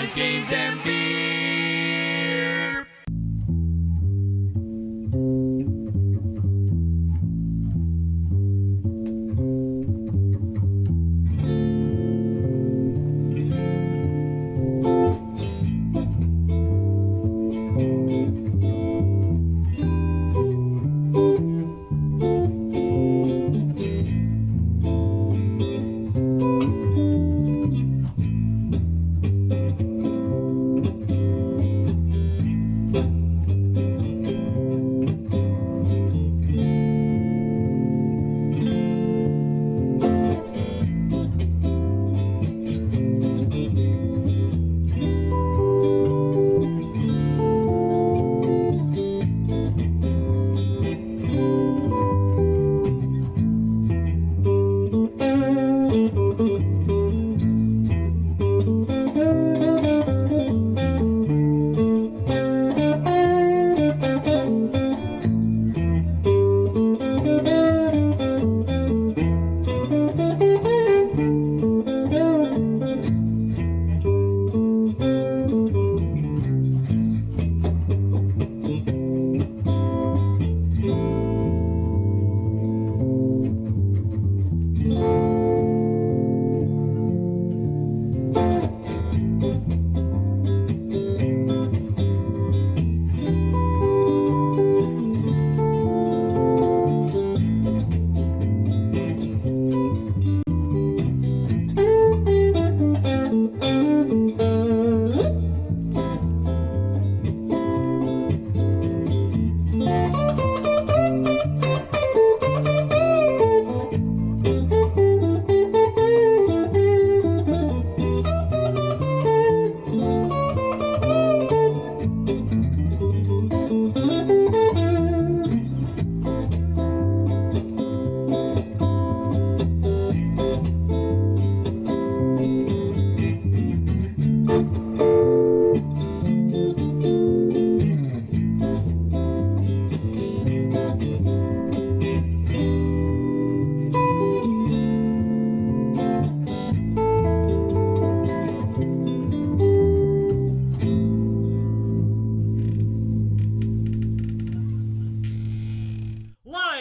Guys, Games, and Beer.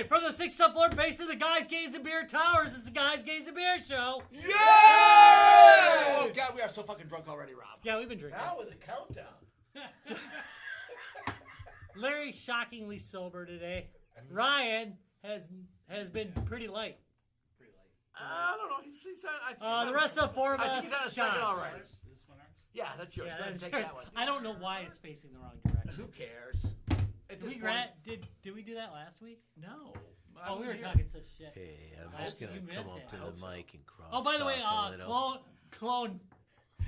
From the 6th floor base of the Guys, Games, and Beer Towers, it's the Guys, Games, and Beer Show. Yeah! Oh, God, we are so fucking drunk already, Rob. Yeah, we've been drinking. Now with a countdown. Larry, shockingly sober today. Ryan has been pretty light. I don't know. He's The rest of the four of I us, think he's on a shots. second already. Is this one ours? Yeah, that's yours. Yeah, Go ahead and that's take yours. that one. I don't know why it's facing the wrong direction. Who cares? At this We point, did we do that last week? no. Oh, we were here. talking such shit. Hey, I'm I just hope gonna you come missed up it. to I hope the so. mic and cross. Oh, by the way, talk a little.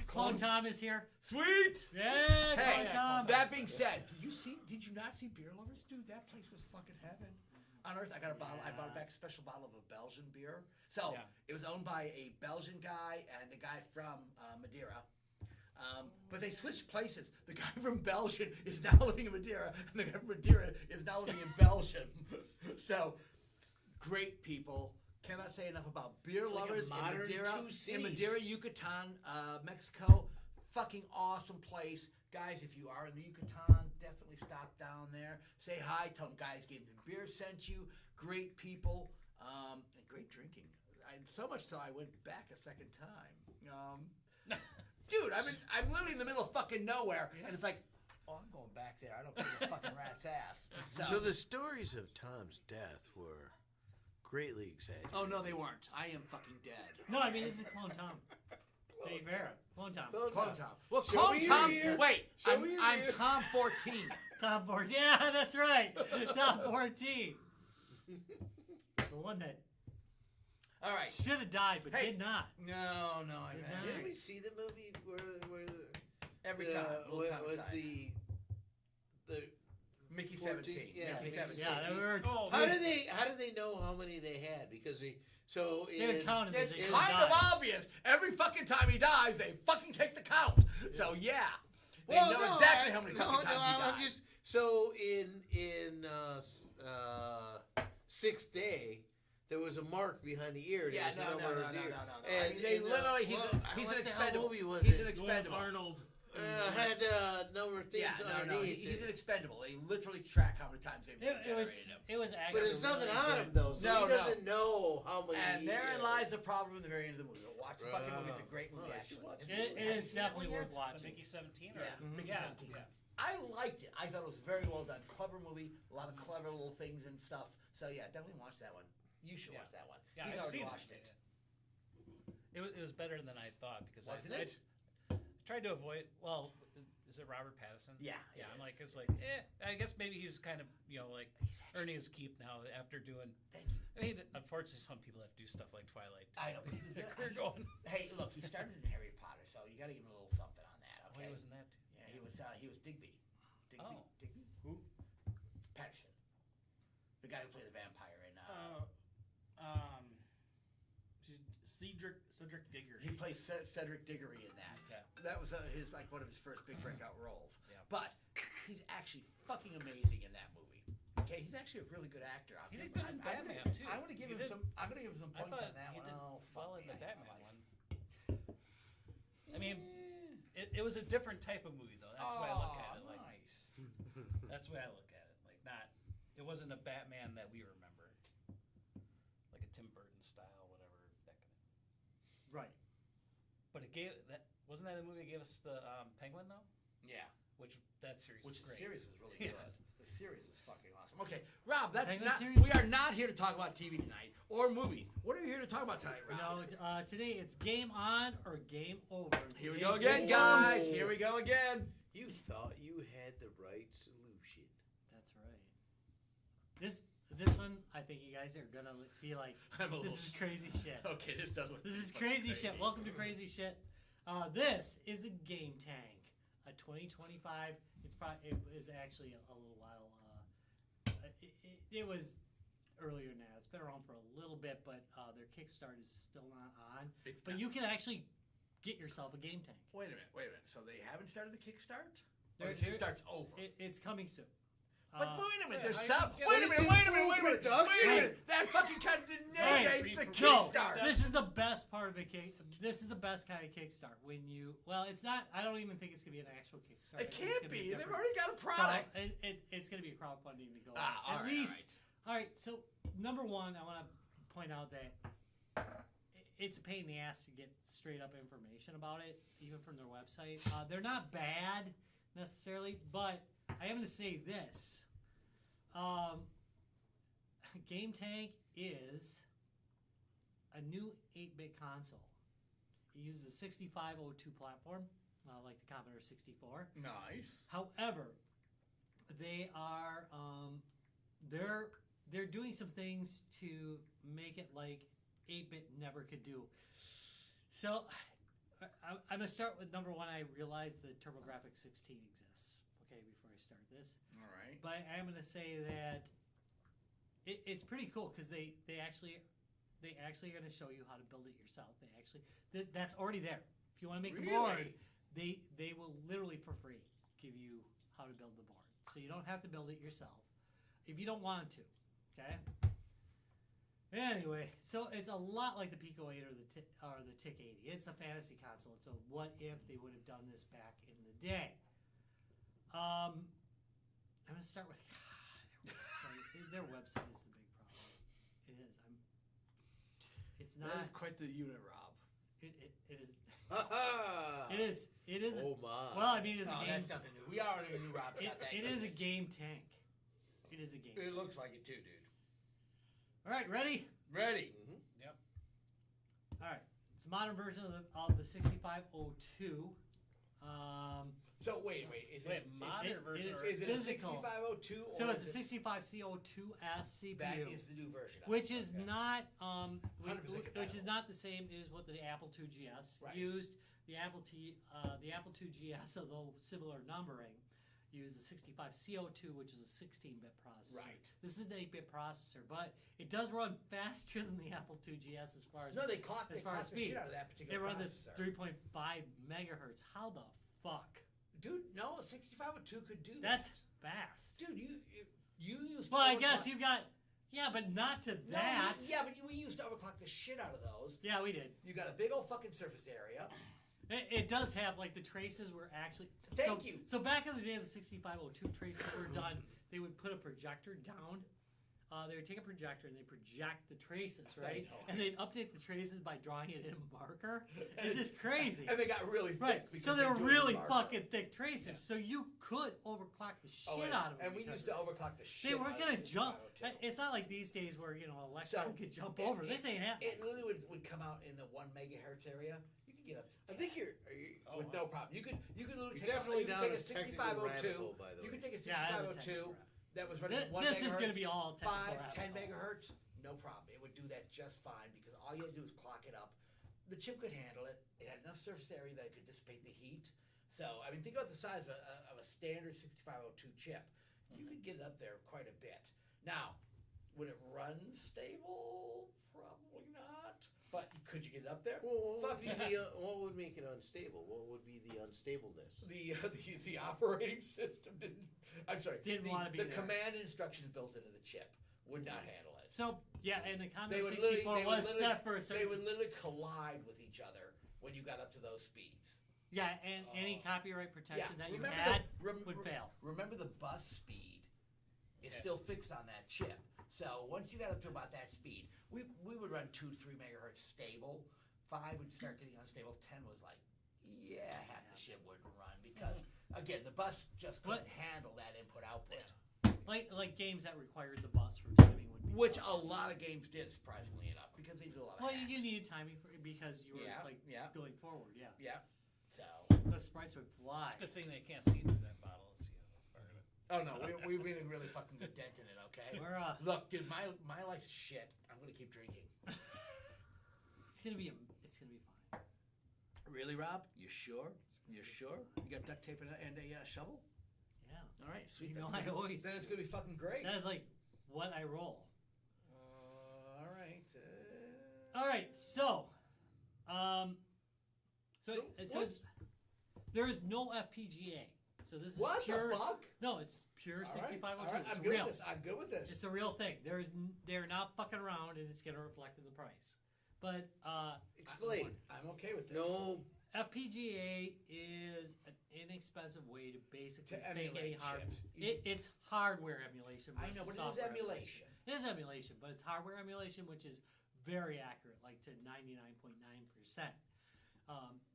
Clone Tom is here. Sweet. Yeah, Hey, Clone Tom. that being said, did you not see Beer Lovers? Dude, that place was fucking heaven. On Earth, I brought back a special bottle of a Belgian beer. So, it was owned by a Belgian guy and a guy from Madeira. But they switched places. The guy from Belgium is now living in Madeira, and the guy from Madeira is now living in Belgium. So, great people. Cannot say enough about Beer It's like a Lovers modern in Madeira. 2Cs. In Madeira, Yucatan, Mexico. Fucking awesome place. Guys, if you are in the Yucatan, definitely stop down there. Say hi. Tell them Guys Games and Beer sent you. Great people. And great drinking. So much so I went back a second time. Dude, I'm literally in the middle of fucking nowhere, and it's like, oh, I'm going back there. I don't give a fucking rat's ass. So the stories of Tom's death were greatly exaggerated. Oh no, they weren't. I am fucking dead. No, I mean this is Clone Tom. Dave Vera. Clone Tom. Clone Tom. Well, Show Clone me Tom. your ear. Wait, Show I'm me your ear. Tom 14. Tom 14. Yeah, that's right. Tom 14. The one that All right. should have died but Hey. did not. No, I Did meant not. Didn't we see the movie where every the, time. Little with, time with aside. the Mickey 14, 17. yeah, Mickey Mickey 17. Yeah, they were. how did they know how many they had? Because they They counted as It's they kind died. of obvious. Every fucking time he dies, they fucking take the count. So yeah, they know exactly how many fucking times he dies. So in Sixth Day, there was a mark behind the ear. Yeah, There was no. a number of deer. I mean, they literally, he's an what the hell expendable. movie was He's it? an expendable. Arnold. had a number of things Yeah, underneath. he's an expendable. They literally track how many times they've It was generated him. it was but actually. there's nothing really on good. him though, so No, he doesn't know how many. And therein lies the problem in the very end of the movie. Watch the fucking movie. It's a great movie, I should actually. watch It is definitely worth The watching. Mickey 17? Or? Yeah, Mickey Yeah. 17. Yeah. I liked it. I thought it was very well done. Clever movie. A lot of clever little things and stuff. So yeah, definitely watch that one. You should watch that one. Yeah, He's I've already seen watched it. It was better than I thought because Wasn't I it? tried to avoid. Well, is it Robert Pattinson? Yeah. Yeah, it I'm is. like, it's like, I guess maybe he's kind of, like He's actually- earning his keep now after doing. Thank you. I mean, unfortunately, some people have to do stuff like Twilight. I know. But he was Their good. career going. Hey, look, he started in Harry Potter, so you got to give him a little something on that. Oh, Okay. he was in that too. Yeah, he was Digby. Digby. Oh. Digby. Who? Patterson. The guy who played the vampire in. Cedric Diggory. He plays Cedric Diggory in that. Yeah. That was his one of his first big breakout roles. Yeah. But he's actually fucking amazing in that movie. Okay, he's actually a really good actor. He did good in Batman, too. I'm gonna give He him did- some. I'm gonna give him some I points thought on that he one. did Oh, well fuck in the me, I Batman like- one. I mean, it was a different type of movie though. That's the way I look at it. Like nice. that's the way I look at it. Like it wasn't a Batman that we remember, like a Tim Burton style, whatever that kind of. Right. But it gave that wasn't that the movie that gave us the Penguin though, Yeah. which that series Which was the great. series was really Yeah. good. The series was fucking awesome. Okay, Rob, that's Penguin not. series? We are not here to talk about TV tonight or movies. What are we here to talk about tonight, Rob? No, today it's game on or game over. Here we Today's go again, game guys. on. Here we go again. You thought you had the right solution. That's right. This one, I think you guys are gonna be like, I'm a little. this is crazy shit. Okay, this does look. This is fucking crazy shit. Welcome to Crazy Shit. This is a Gametank, a 2025. It was actually a little while. It was earlier than that. It's been around for a little bit, but their Kickstart is still not on. It's But not- you can actually get yourself a Gametank. Wait a minute. So they haven't started the Kickstart? Or They're- the Kickstart's over. It's coming soon. But wait a minute, yeah, there's how some. you get- Wait a minute. Wait a minute. Production? That fucking kind of didn't Hey, it's the No, Kickstart. this is the best part of a kick. This is the best kind of Kickstart. When you, it's not. I don't even think it's gonna be an actual Kickstart. It I think it's can't gonna be. a They've different- already got a So, product. it's going to be a crowdfunding to go. All At right, least, all right. So number one, I want to point out that it's a pain in the ass to get straight up information about it, even from their website. They're not bad necessarily, but I am going to say this: Gametank is a new 8-bit console. It uses a 6502 platform, like the Commodore 64. Nice. However, they are they're doing some things to make it like 8-bit never could do. So I'm gonna start with number one. I realize the TurboGrafx 16 exists. Okay, before I start this, All right. but I am gonna say that it's pretty cool because they actually are gonna show you how to build it yourself. They actually that's already there. If you want to make the board, Really? they will literally for free give you how to build the board, so you don't have to build it yourself if you don't want to. Okay. Anyway, so it's a lot like the Pico 8 or the TIC 80. It's a fantasy console. It's a what if they would have done this back in the day. I'm gonna start with their website is the big problem. It is. It's not. That is quite the unit, Rob. It is. Ha-ha! It is. Oh my. Well, I mean, it's a No, game. that's nothing new. We already knew Rob got that. It is a game tank. It is a game. It looks like it too, dude. All right, ready? Ready. Yep. All right. It's a modern version of the 6502. So wait. Is Wait, it modern it version is or Is it physical. a 6502 or So it's is a it, 65C02S CPU. that is the new version? of Which it. is Okay. not 100% which is compatible. not the same as what the Apple II GS Right. used. The Apple II GS, although similar numbering, used the 65C02, which is a 16-bit processor. Right. This is an 8-bit processor, but it does run faster than the Apple II GS as far as No, they caught as far as the shit speed. out of that It particular runs processor. at 3.5 megahertz. How the fuck? Dude, no, a 6502 could do That's that. fast. Dude, you used. Well, I overclock- guess you've got. Yeah, but not to No, that. yeah, but we used to overclock the shit out of those. Yeah, we did. You got a big old fucking surface area. It does have, like, the traces were actually... Thank you. So back in the day, the 6502 traces were done. They would put a projector down. They would take a projector and they project the traces, right? And they'd update the traces by drawing it in marker. It's just crazy. And they got really thick. Right. because So they were do it in really marker. fucking thick traces. So you could overclock the shit out of them. And we used to overclock the shit. They weren't out gonna of jump. 6502. It's not like these days where electron could jump it- over. it- This ain't happening. It literally would come out in the 1 megahertz area. You could get up to 10 I think you're. Are you with no problem. You could literally you're take definitely you could down take a a technical rabbit 6502. hole, by the You way. could take a Yeah, I have a 6502 technical that was running This, 1 this megahertz. is going to be all technical 5, 10 rabbit hole. megahertz, no problem. It would do that just fine because all you had to do was clock it up. The chip could handle it. It had enough surface area that it could dissipate the heat. So, I mean, think about the size of a standard 6502 chip. You could get it up there quite a bit. Now, would it run stable? Probably not. But could you get it up there? Well, Fuck yes. what would make it unstable? What would be the unstableness? The operating system didn't. I'm sorry. Didn't the, wanna be the there. command instructions built into the chip would not handle it. So, yeah, and the They Commodore would 64 was literally, set for a they certain... would literally collide with each other when you got up to those speeds. Yeah, and any copyright protection that you remember had the, would fail. Remember the bus speed is still fixed on that chip. So once you got up to about that speed, we would run 2 to 3 megahertz stable. 5 would start getting unstable. 10 was like, half the shit wouldn't run because again the bus just couldn't handle that input output. Like games that required the bus for timing would be Which fine. a lot of games did, surprisingly enough, because they did a lot of Well, hacks. you needed timing because you were going forward, yeah. Yeah. So. The sprites would fly. It's a good thing they can't see through that bottle. See part of it. Oh no, we really really fucking good dent in it. Okay. We're, Look, dude, my life's shit. I'm gonna keep drinking. it's gonna be fine. Really, Rob? You sure? You're sure? You got duct tape and a shovel? Yeah. All right, sweet. You know, That's I good. always Then it's do. gonna be fucking great. That is like what I roll. All right. All right, so, So it says there is no FPGA. So this is What pure. the fuck? No, it's pure All right, 6502. all right, It's I'm good real. with this. I'm good with this. It's a real thing. They're not fucking around, and it's gonna reflect in the price. But Explain. I'm okay with this. No. FPGA is an inexpensive way to basically To fake any emulate hardware. chips. It's hardware emulation. I know, versus but it is software emulation. It is emulation, but it's hardware emulation, which is very accurate, like to 99.9%.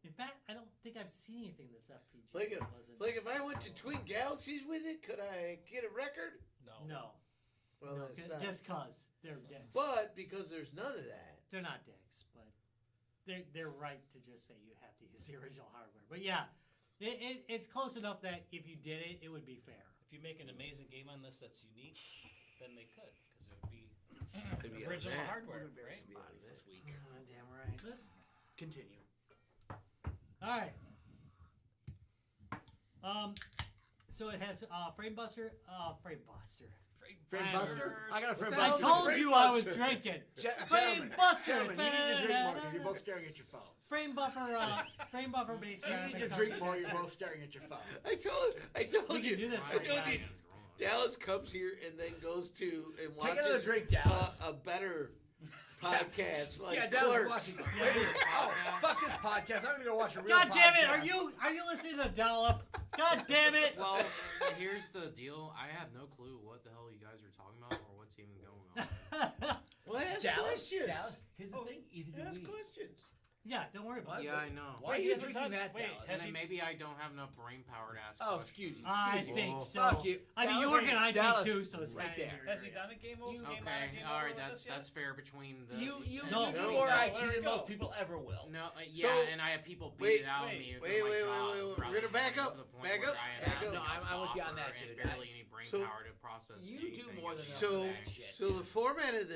In fact, I don't think I've seen anything that's FPGA. Like, that wasn't. like if I went to Twin Galaxies with it, could I get a record? No. Well, No, that's not. just cause they're dicks. But because there's none of that. They're not dicks, but they're right to just say you have to use the original hardware. But yeah, it's close enough that if you did it, it would be fair. If you make an amazing game on this that's unique, then they could, because it would be Could be original on that. hardware, We're gonna bury right? some bodies this week. Damn right. Continue. All right. So it has Frame Buster. Frame Buster? I got a Frame the I hell's Buster. a told Frame you I was Buster? drinking. Gentlemen, Busters. gentlemen, you need to drink more because you're both staring at your phones. Frame buffer based You need graphics. to drink more. You're both staring at your phone. I told We you. can do this I right told now. you. Dallas comes here and then goes to and Take another watches drink, Dallas. a better podcast like Yeah, Dallas Clerks. watching. Oh, fuck this podcast. I'm gonna go watch a real God damn it! podcast. Are you listening to Dollop? God damn it! Well, here's the deal. I have no clue what the hell you guys are talking about or what's even going on. Well, ask Dallas? questions. Dallas? Here's the thing. Either do Ask we. questions. Yeah, don't worry about it. Yeah, I know. Why are Wait, you he hasn't drinking done- that, wait, Dallas? And then maybe I don't have enough brain power to ask Oh, questions. excuse you. I Excuse you. think Oh. so. Fuck you. I mean, you Dallas, work in IT Dallas, too, so it's right kinda there. weird. Has he done a game over? Okay, all right, that's fair between this. You and No. do everything more else. IT There we than go. most people ever will. No, So- yeah, and I have people beat wait, it out wait, of me. wait, through my wait, job, wait, wait. brought We're gonna me back up, to the point back where up, I have back up. nothing No, but I'm with you on that, software dude. and barely any brain So- power to process You do anything more at than the enough end So, of the that day. shit. so the format of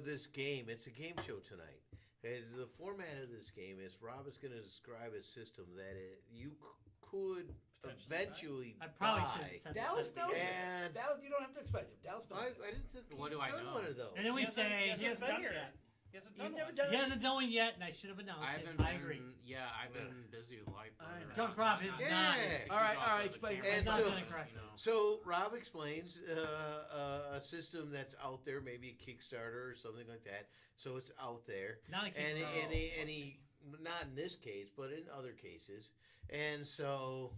this game, it's a game show tonight. Is the format of this game is Rob is going to describe a system that you could Potentially eventually I probably buy. should have said Dallas this. knows And- this. Dallas, you don't have to expect it. Dallas knows I this. didn't think What he's do I done know? one of those. And then we He hasn't- say he hasn't been here yet. He hasn't You've done never one. done He it? hasn't done one yet, and I should have announced it. I agree. Yeah, I've been busy with life. I know. Don't Rob is Yeah. not. All right, explain. He's And not so- gonna correct it. So Rob explains a system that's out there, maybe a Kickstarter or something like that. So it's out there, Not a and Kickstarter. he not in this case, but in other cases, and so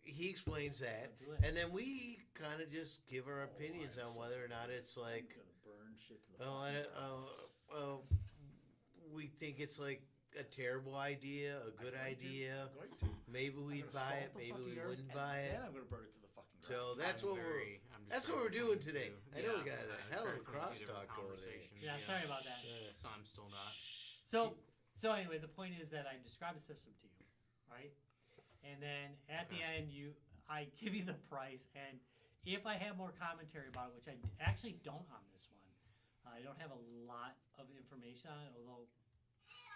he explains that, Do it. and then we kind of just give our opinions on whether or not it's like, burn shit to the we think it's like a terrible idea, a good idea. I'm going to. Maybe we'd buy it, maybe we wouldn't buy it. Then I'm going to burn it to the fucking ground. So that's what we're doing today. I know we got a hell of a crosstalk going there. Yeah, sorry about that. So I'm still not. So anyway, the point is that I describe a system to you, right? And then at the end, I give you the price, and if I have more commentary about it, which I actually don't on this one, I don't have a lot of information on it, although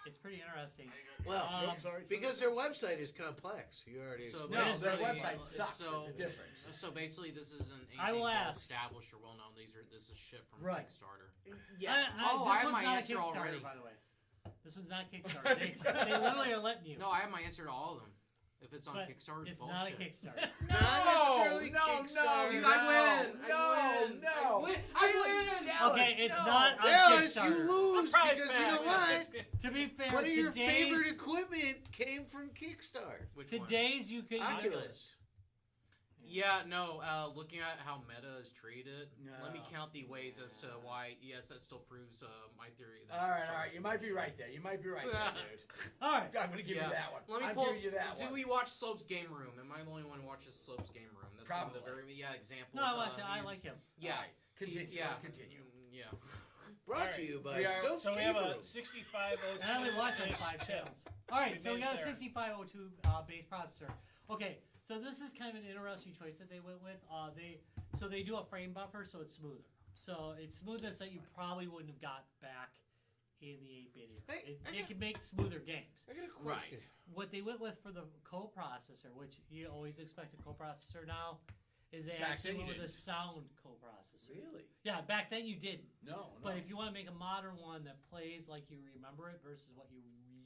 it's pretty interesting. Well, because their website is complex. You already So No, their basically- website sucks. So, There's a difference. so basically, this isn't I anything will well ask. established or well known. This is shit from Right. Kickstarter. Yeah. This I have one's my not a answer Kickstarter, already. by the way. This one's not Kickstarter. They literally are letting you. No, I have my answer to all of them. If it's on But Kickstarter, it's bullshit. not a Kickstarter. Not necessarily no, Kickstarter. no, I win. no, I win. no. I win. I win. Dallas, Okay, it's no. not on Dallas, you Kickstarter. lose Prize because you know bag. what? To be fair, One of your today's, favorite equipment came from Kickstarter. Which one? today's you could Oculus. Yeah, no. Looking at how meta is treated, let me No. count the ways as to why. Yes, that still proves my theory. That All right. Kickstarter- You might be right there. You might be right there, dude. All right. I'm going to give Yeah. you that one. Let me I'm pull. giving you that Do one. we watch Slope's Game Room? Am I the only one who watches Slope's Game Room? That's one of the Probably. very examples. No, I watch it. I he's- like him. Yeah, All right, continue. he's- yeah, Let's continue. Yeah. Brought Alright. to you by We are- Soap's So we have Game a Room. 6502. And I only watch like 5 chip. channels. All right, We so we made got it a there. 6502 base processor. Okay, so this is kind of an interesting choice that they went with. They do a frame buffer, so it's smoother. So it's smoothness that you probably wouldn't have got back in the 8-bit era. It can make smoother games. I got a question. What they went with for the coprocessor, which you always expect a coprocessor now, is they Back actually then you went with a didn't. sound coprocessor. Really? Yeah, back then you didn't. No. But if you want to make a modern one that plays like you remember it versus what you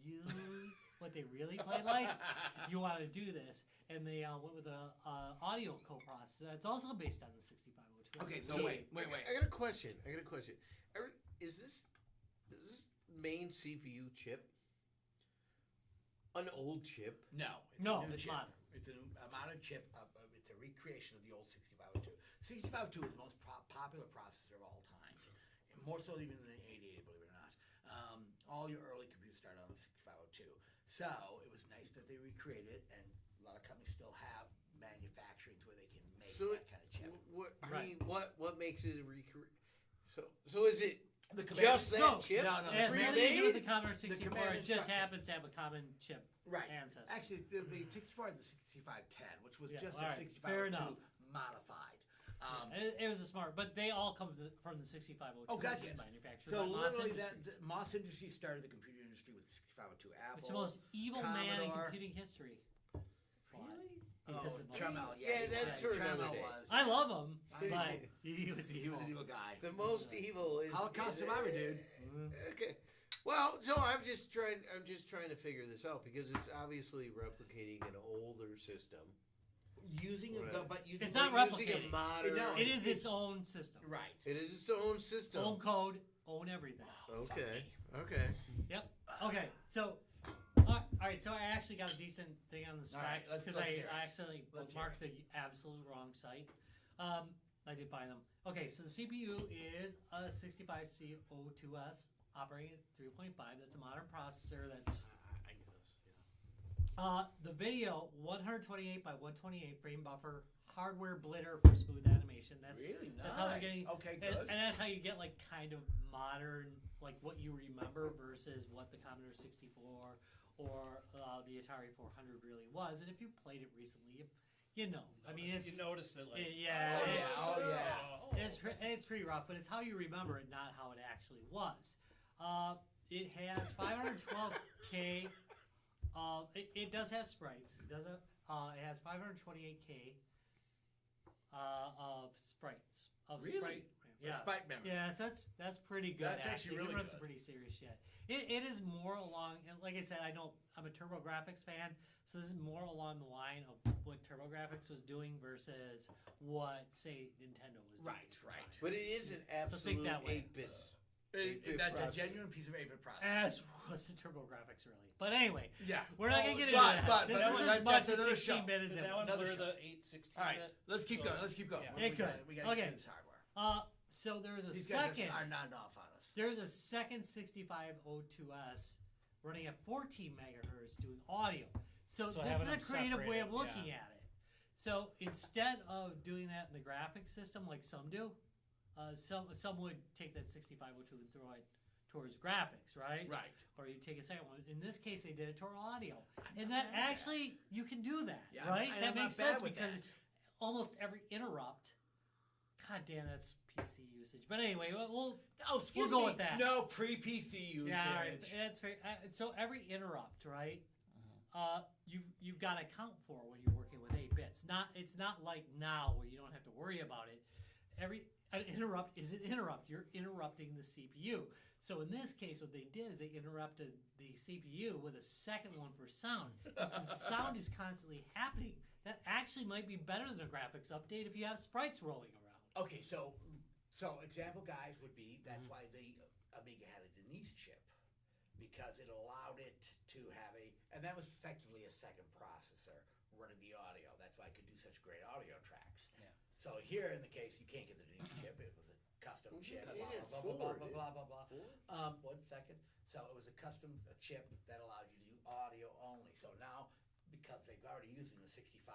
really, what they really played like, you want to do this. And they went with a audio coprocessor that's also based on the 6502. Okay, so wait. I got a question. Is this main CPU chip an old chip? No. No, a new it's chip. modern. It's a modern chip. It's a recreation of the old 6502. 6502 is the most popular processor of all time, more so even than the 8080, believe it or not. All your early computers started on the 6502. So it was nice that they recreated it, and a lot of companies still have manufacturing to where they can make that kind of chip. What makes it a So is it The just that No, chip? no, It has nothing to do with the Remade? Commodore 64. command It just instruction. happens to have a common chip Right. ancestor. Actually, the 64 had the 6510, which was Yeah, just all a right, 6502 fair enough. modified. It was a smart, but they all come from the 6502, Oh, gotcha. which is manufactured So by Moss literally, Industries. Moss Industries started the computer industry with 6502. Apple. It's the most evil man in Commodore. computing history. Really? Because Oh, of Tremel. Yeah, that's for another Tremel day. was. I love him, I but know. he was He evil. was an evil guy. The most evil is Holocaust survivor, dude. Okay. Well, so I'm just trying to figure this out because it's obviously replicating an older system. Using Right. using It's not But using a replicating. modern. No, It is its own system. right. It is its own system. Own code, own everything. Okay. Okay. Yep. Okay. So, all right. So I actually got a decent thing on the All right, specs let's- because let's I hear it. accidentally Let's bookmarked hear the absolute wrong site. I did find them. Okay. So the CPU is a 65C02S operating at 3.5. That's a modern processor. That's I knew this. Yeah. the video 128 by 128 frame buffer hardware blitter for smooth animation. That's Really nice. that's how they're getting. Okay, And, good. and that's how you get like kind of modern, like what you remember versus what the Commodore 64 or the Atari 400 really was. And if you played it recently, you know. I mean, it's You notice it like. yeah, Oh, it's, yeah. Oh, yeah. it's pretty rough, but it's how you remember it, not how it actually was. It has 512K. It does have sprites. It does it has 528K of sprites. Really? Sprite, Yeah. Spike memory. Yeah, so that's pretty good. That's actually really You can run some good. pretty serious shit. It is more along, and like I said, I know I'm a TurboGrafx fan, so this is more along the line of what TurboGrafx was doing versus what, say, Nintendo was doing. Right, at the right. time. But it is an think absolute that way. 8-bit. That's a processor. genuine piece of 8-bit processor. As was the TurboGrafx, really. But anyway, Yeah. we're not going to get into but- that. but This that is was- as much that's as another 16-bit as Did it that one was. Another blur show. the 816 All right, bit? let's keep So going. it's- Let's keep going. yeah. It could. We got to Okay. get this hardware. So there's a These guys second. are nodding off on us. There's a second 6502S running at 14 megahertz doing audio. So So this is having a them creative way of separated, looking yeah. at it. So instead of doing that in the graphics system like some do, some would take that 6502 and throw it towards graphics, right? Right. Or you take a second one. In this case, they did it toward audio, I'm and not that bad with actually you can do that, Yeah, right? I'm That not makes bad sense with because that. almost every interrupt. God damn, that's PC usage. But anyway, we'll Oh, excuse go me. with that. No pre-PC usage. yeah, all right, that's fair. So every interrupt, right? You've got to account for when you're working with 8 bits. It's not like now where you don't have to worry about it. An interrupt is an interrupt. You're interrupting the CPU. So in this case, what they did is they interrupted the CPU with a second one for sound. And since sound is constantly happening, that actually might be better than a graphics update if you have sprites rolling around. Okay, so example guys would be that's why the Amiga had a Denise chip because it allowed it to have and that was effectively a second processor running the audio. That's why I could do such great audio tracks. Yeah. So here in the case, you can't get the Denise chip. It was a custom chip. It is Blah blah blah Ford, blah blah blah blah. Ford? 1 second. So it was a custom chip that allowed you to do audio only. So now because they've already using the 65.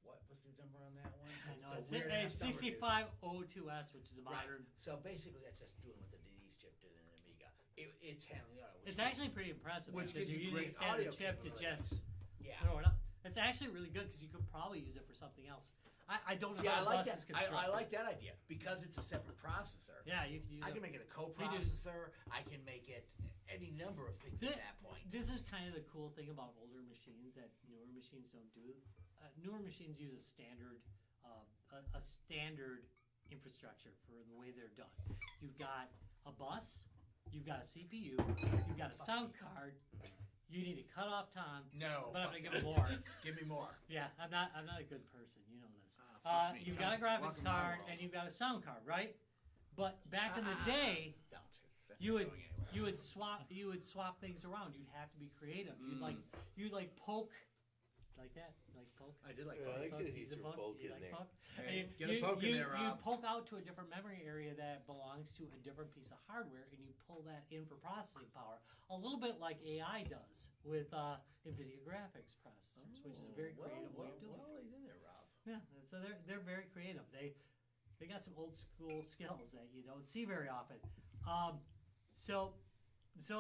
What was the number on that one? I know It's it's, a weird-ass it's number, dude. 6502S, which is a Right. modern. So basically, that's just doing what the Denise chip did in an Amiga. It's handling the audio. It's actually pretty impressive which because gives you're you using a great standard audio chip to just yeah. throw it up. It's actually really good because you could probably use it for something else. I don't know See, I how the like bus that. is constructed. I like that idea because it's a separate processor. Yeah, you can use I it. can make it a co-processor. I can make it any number of things at that point. This is kind of the cool thing about older machines that newer machines don't do. Newer machines use a standard infrastructure for the way they're done. You've got a bus, you've got a CPU, you've got a sound card. You need to cut off time. No, But I'm fuck gonna give it that. more. Give me more. Yeah, I'm not a good person. You know this. Fuck me. You've Tell got a me. graphics Welcome to my card world. and you've got a sound card, right? But back in the day, Don't. you would Going anywhere. you would swap things around. You'd have to be creative. You'd like poke like that, like poke. I did like Yeah, I that. could Use use a your poke You in like there. poke? Hey, And get a poke in there, You Rob. poke out to a different memory area that belongs to a different piece of hardware, and you pull that in for processing power. A little bit like AI does with NVIDIA graphics processors, which is a very creative way of doing it. Well, you did there, Rob. Yeah, so they're very creative. They got some old school skills that you don't see very often. So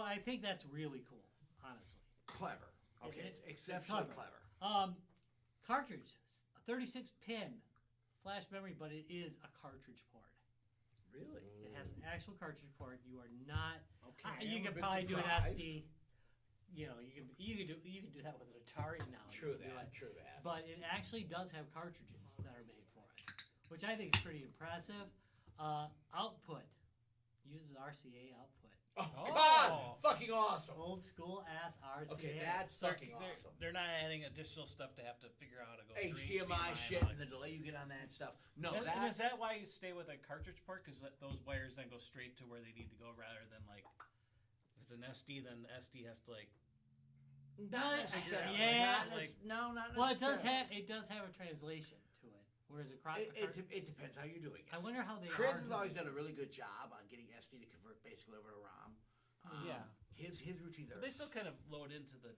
I think that's really cool, honestly. Clever. Okay, It's it's exceptionally clever. clever. Cartridge, a 36 pin flash memory, but it is a cartridge port. Really? It has an actual cartridge port. You are not. Okay. You I'm a could bit probably do an surprised. SD. You know, you can do that with an Atari now. You True can do that. it. True that. But it actually does have cartridges that are made for it, which I think is pretty impressive. Output uses RCA output. Oh, Oh. God! Fucking awesome. Old school ass RCA. Okay, that's So fucking awesome. they're not adding additional stuff to have to figure out how to go through HDMI shit and all and the delay you get on that stuff. No, And is that's that why you stay with a cartridge port? Because those wires then go straight to where they need to go, rather than like if it's an SD, then SD has to like. not But- necessarily. yeah, Not Well, it necessarily. does have a translation to it, whereas a It depends how you're doing it. I wonder how they Chris are. has always done a really good job on getting SD to convert basically over to ROM. Yeah. His routines are. But they still kind of load into the.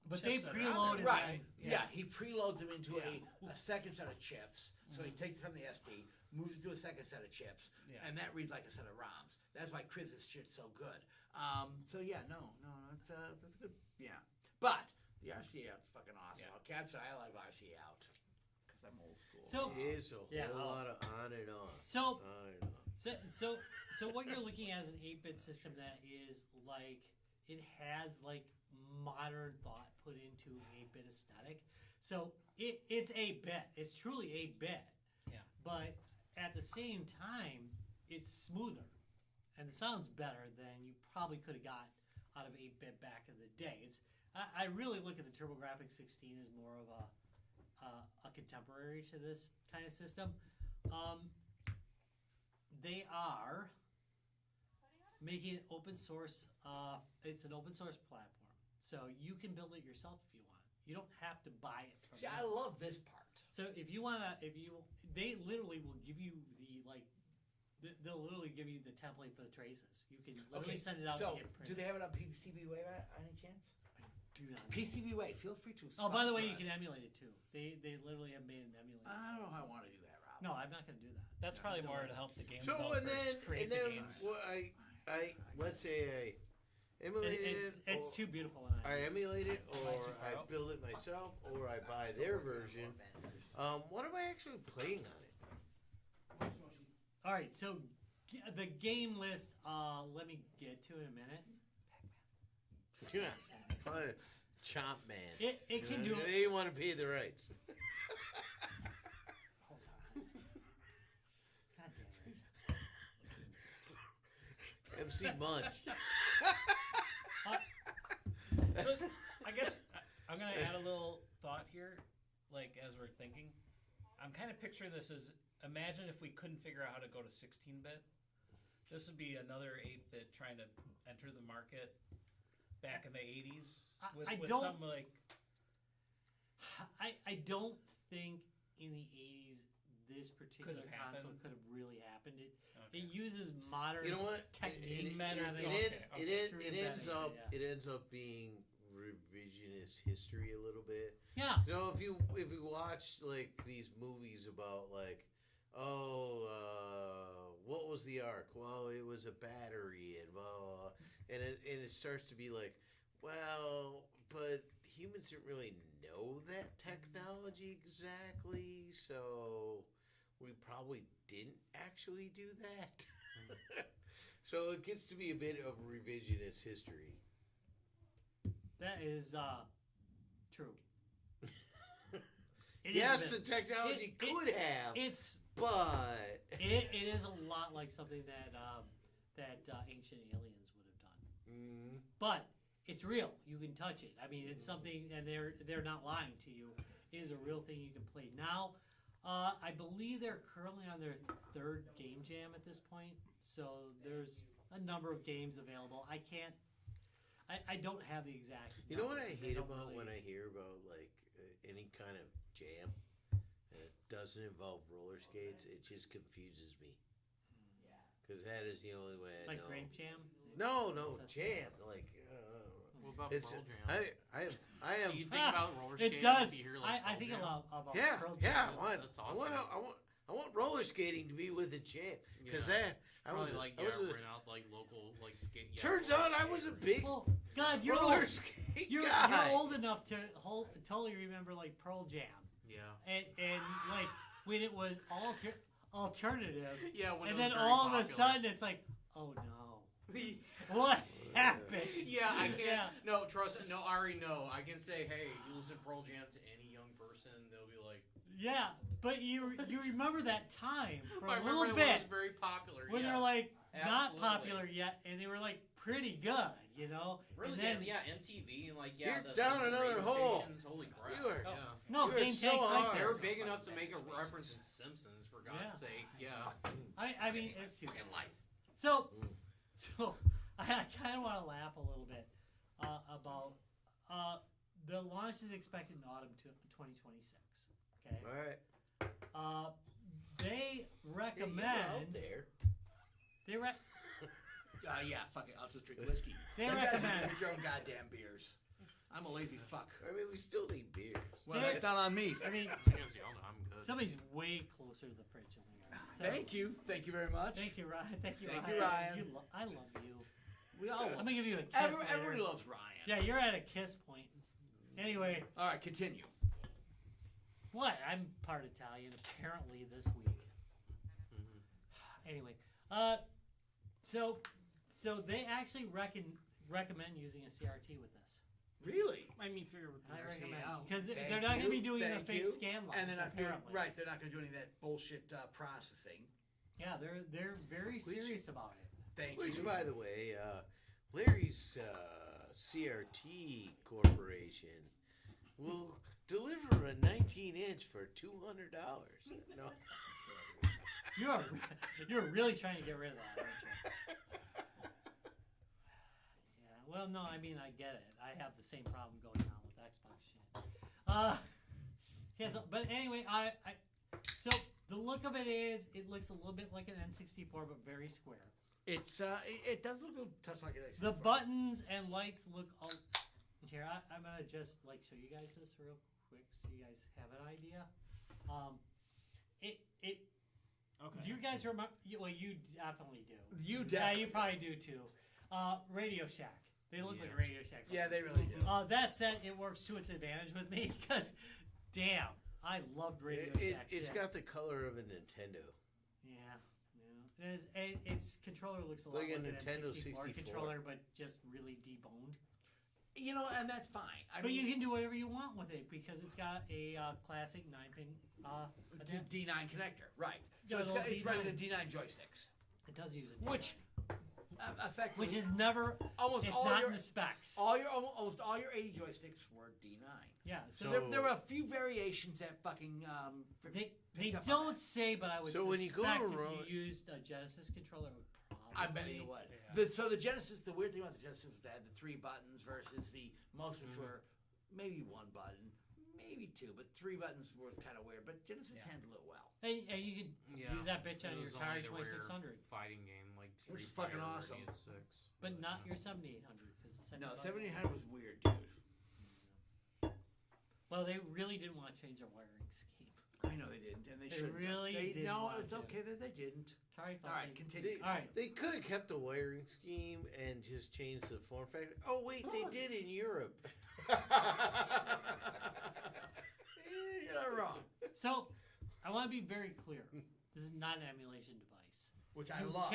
But they chips that are on preloaded there. Right. them. Yeah. He preloads them into Yeah. a second set of chips. So he takes it from the SD, moves it to a second set of chips, Yeah. and that reads like a set of ROMs. That's why Chris's shit's so good. So yeah, no, that's a good. Yeah. But the RCA out's fucking awesome. Yeah. I'll capture. I like RCA out because I'm old school. So It is a whole Yeah, lot of on and off. so On and off. so what you're looking at is an 8-bit system that is like it has like modern thought put into an 8-bit aesthetic. So it's 8-bit. It's truly 8-bit. Yeah. But at the same time, it's smoother, and the sound's better than you probably could have got out of 8-bit back in the day. I really look at the TurboGrafx 16 as more of a contemporary to this kind of system. They are making it open source. It's an open source platform, so you can build it yourself if you want. You don't have to buy it from See, them. I love this part. So if you wanna, they literally will give you they'll literally give you the template for the traces. You can literally send it out So, to get do printed. they have it on PCBWay by any chance? Do not. PCBWay, feel free to. Oh, by the way, sponsor you can us. emulate it too. They literally have made an emulator. I don't know how I want to do that, Rob. No, I'm not gonna do that. That's No, probably no more way. to help the game So and developers create the games. well, I let's say I emulate It's or too beautiful. And I emulate it, Invite or you, I Carl. build it myself, or I buy their version. What am I actually playing on it? All right, so the game list. Let me get to it in a minute. Yeah, probably Chomp Man. It can do. They didn't want to pay the rights. Hold on. God damn it. MC Munch. So I guess I'm gonna add a little thought here, like as we're thinking. I'm kind of picturing this as, imagine if we couldn't figure out how to go to 16-bit. This would be another 8-bit trying to enter the market back in the 80s with don't- something like. I don't think in the 80s this particular Could've happened. console could have really happened. It Okay. uses modern You know what? techniques. better than- It ends better, up yeah. it ends up being revisionist history a little bit. Yeah. So if you watch like these movies about like, what was the arc? Well, it was a battery and blah, blah, blah. And it starts to be like, well, but humans didn't really know that technology exactly, so we probably didn't actually do that. So it gets to be a bit of revisionist history. That is true. It is Yes, a the bit. technology It- could have, It's but it is a lot like something that ancient aliens would have done. Mm, But it's real. You can touch it. I mean, it's something, and they're not lying to you. It is a real thing you can play now. I believe they're currently on their 3rd game jam at this point, so there's a number of games available. I don't have the exact. you know what number I 'cause they hate don't about really- when I hear about like any kind of jam that doesn't involve roller skates? It just confuses me. Because that is the only way I like know. Grape Jam. No, That's- jam. Like What about it's Pearl Jam? I am. Do you think about roller skating? It does. If you hear, like, I Pearl think Jam? about Yeah, Pearl yeah. Jam. That's awesome. I want roller skating to be with the jam because Yeah. I Probably was like I was rent out like local like skate. Yeah, turns roller out I skate was a or- big Well, God, you're roller old. skate You're guy. old enough to totally remember like Pearl Jam, Yeah. and like when it was alternative, Yeah. When it and was then very all of a popular. sudden it's like, oh no, what happened? Yeah, I can't. Yeah. No, trust. No, I already know. I can say, hey, you listen to Pearl Jam to any young person, they'll be like, Yeah, but you remember that time for I a remember little when it bit was very popular. when yeah. they're like not Absolutely. popular yet, and they were like pretty good, you know. Really, and then, yeah, MTV and like yeah, You're the down the another radio hole. stations, holy crap! You are- yeah. no, You are Game so Tank's like hard. They were this. big enough to make a reference in Simpsons, for God's Yeah. sake. Yeah. I mean, it's too Fucking life. So I kind of want to laugh a little bit about the launch is expected in autumn 2026. Okay. All right. They Yeah, you were recommend. out there. They re- Yeah, fuck it. I'll just drink whiskey. They You guys recommend. drink your own goddamn beers. I'm a lazy fuck. I mean, we still need beers. Well, There- that's not on me. I mean, I guess y'all know I'm good. somebody's way closer to the fridge than we are. So- Thank you. Thank you very much. Thank you, Ryan. Thank you, Thank Ryan. you, Ryan. I love you. We all I'm love gonna give you a kiss. Everybody later. loves Ryan. Yeah, you're at a kiss point. Anyway, All right, continue. what? I'm part Italian apparently this week. Anyway, so they actually recommend using a CRT with this. Really? I mean, figure with the I RCA recommend out. because Thank they're not going to be you, doing the thank fake you. scan lines. And they're not doing apparently. right. They're not going to do any of that bullshit processing. Yeah, they're very serious about it. Thank Which, you. by the way, Larry's CRT Corporation will deliver a 19-inch for $200. No. You're really trying to get rid of that, aren't you? Yeah. Well, no, I mean I get it. I have the same problem going on with Xbox shit. Yeah. So, but anyway, so the look of it is, it looks a little bit like an N64, but very square. It's it does look a touch like it. The buttons and lights look all. Here, I'm gonna just show you guys this real quick, so you guys have an idea. Okay. Do you guys remember? Well, you definitely do. You Yeah, definitely. you probably do too. Radio Shack. They look like Radio Shack. Yeah, they really do. That said, it works to its advantage with me because, damn, I loved Radio Shack. It's shit. got the color of a Nintendo. Yeah. Its controller looks a lot Like a an Nintendo N64 64. controller, but just really deboned. You know, and that's fine. But you can do whatever you want with it because it's got a classic 9-pin D9 connector, right? So Yeah, it's running the D9 joysticks, It does use it. which effectively, Which is never. almost It's all not your in the specs. almost all your 80 joysticks were D9. Yeah. So So there were a few variations that fucking they picked up on don't that. say, but I would So when you go suspect around- if you used a Genesis controller, it would probably. I bet you would. Yeah. So the Genesis, the weird thing about the Genesis was they had the 3 buttons versus the most which were maybe 1 button, maybe 2, but 3 buttons was kind of weird. But Genesis handled it well. And you could Yeah. use that bitch on It your was Atari only the rare 2600, fighting game like Which is Street fucking Fighter awesome. or DS6. but not your 7800 because the No, 7800. 7800 was weird, dude. Well, they really didn't want to change their wiring scheme. I know they didn't, and they They should. really didn't No, want it's to. okay that they didn't. Atari All right, fucking- continue. All right. They could have kept the wiring scheme and just changed the form factor. Oh wait, they did in Europe. You're not wrong. So, I want to be very clear. This is not an emulation device. Which I You love.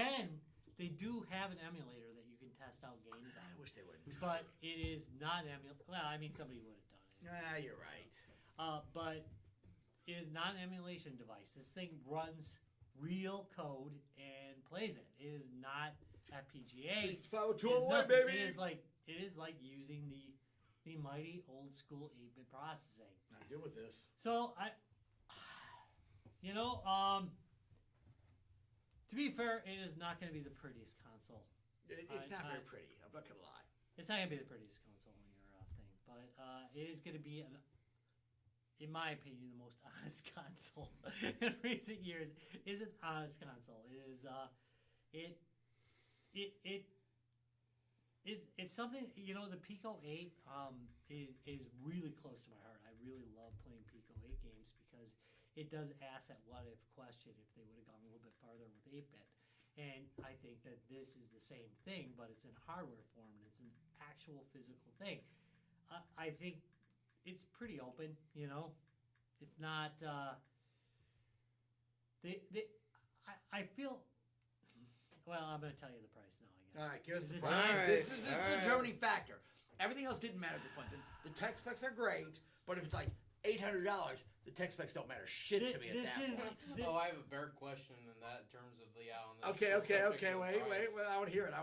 They do have an emulator that you can test out games I on. wish they wouldn't. But it is not an emulator. Well, I mean, somebody would have done it. Ah, you're right. But it is not an emulation device. This thing runs real code and plays it. It is not FPGA. 652 It is away, nothing. baby. It is like using the mighty old school 8-bit processing. Not good with this. So to be fair, it is not going to be the prettiest console. It's not very pretty. I'm not gonna lie. It's not going to be the prettiest console in your thing, but it is going to be, in my opinion, the most honest console in recent years. Is an honest console. It is it's something, the Pico 8 is really close to my heart. I really love playing Pico 8 games because it does ask that what if question if they would have gone a little bit farther with 8-bit. And I think that this is the same thing, but it's in hardware form and it's an actual physical thing. I think it's pretty open, It's not. I feel. Well, I'm going to tell you the price now. I guess. All right, give us the It's price. All This right, is all the right. determining factor. Everything else didn't matter at this point. The tech specs are great, but if it's like $800, the tech specs don't matter shit to me at that point. Oh, I have a better question in that terms of the on the Okay, specific to the wait. price. Well, I want to hear it.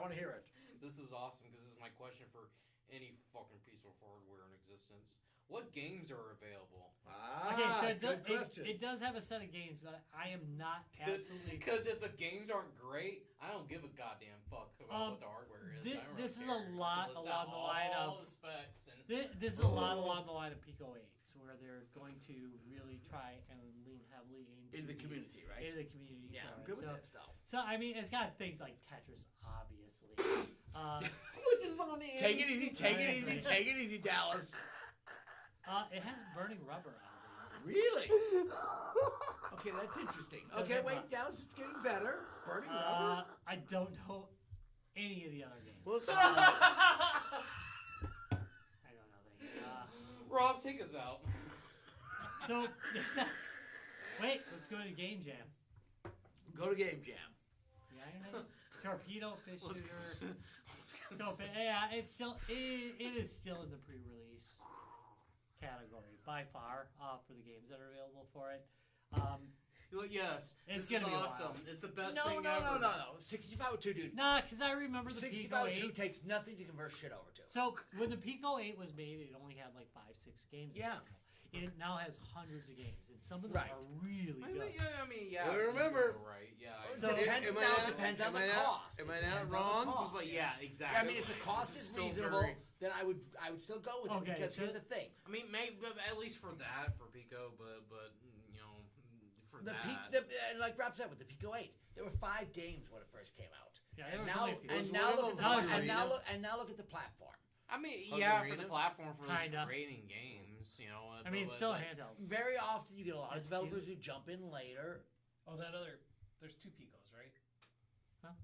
This is awesome because this is my question for any fucking piece of hardware in existence. What games are available? Okay, so good question. it does have a set of games, but I am not absolutely. Because if the games aren't great, I don't give a goddamn fuck about what the hardware is. I don't this is care. a lot List along out the line all of- the specs and This is a lot along the line of Pico 8s, where they're going to really try and lean heavily In the community, right? Into the community. Yeah, I'm for it. good with so, this though. So I mean, it's got things like Tetris, obviously. Which is on the Take it easy, Dallas. It has burning rubber on it. Really? Okay, that's interesting. Okay, wait, Dallas, it's getting better. Burning rubber. I don't know any of the other games. Well, I don't know anything. Rob, take us out. So, wait, let's go to Game Jam. Go to Game Jam. Yeah, I know. Torpedo fish Let's shooter. go. Yeah, it's still it is still in the pre-release category by far for the games that are available for it. Well, yes, It's this is gonna be awesome. wild. It's the best No, thing no, ever. no, no, no. 6502, dude. Nah, because I remember the Pico 6502 8. takes nothing to convert shit over to. So when the Pico 8 was made, it only had like 5-6 games. Yeah. It now has hundreds of games, and some of them Right. are really I good. mean, yeah. Well, remember- right? Yeah. So- Depends on the cost. Am I It not depends on the wrong? cost. But yeah, I exactly. mean, if the cost This is still reasonable, very- then I would still go with it Okay, because so- here's the thing: I mean, maybe at least for that, for Pico, but you know, for the that. and like Rob said with the Pico 8, there were 5 games when it first came out. Yeah, there And was now, only a few. Was and now one of look at them the, and now Hungarian? look and now look at the platform. I mean, Hug yeah, Arena? for the platform for those Kinda. creating games, you know. I mean, it's but still a like- handheld. Very often you get a lot of That's developers who jump in later. Oh, there's 2 Picos, right?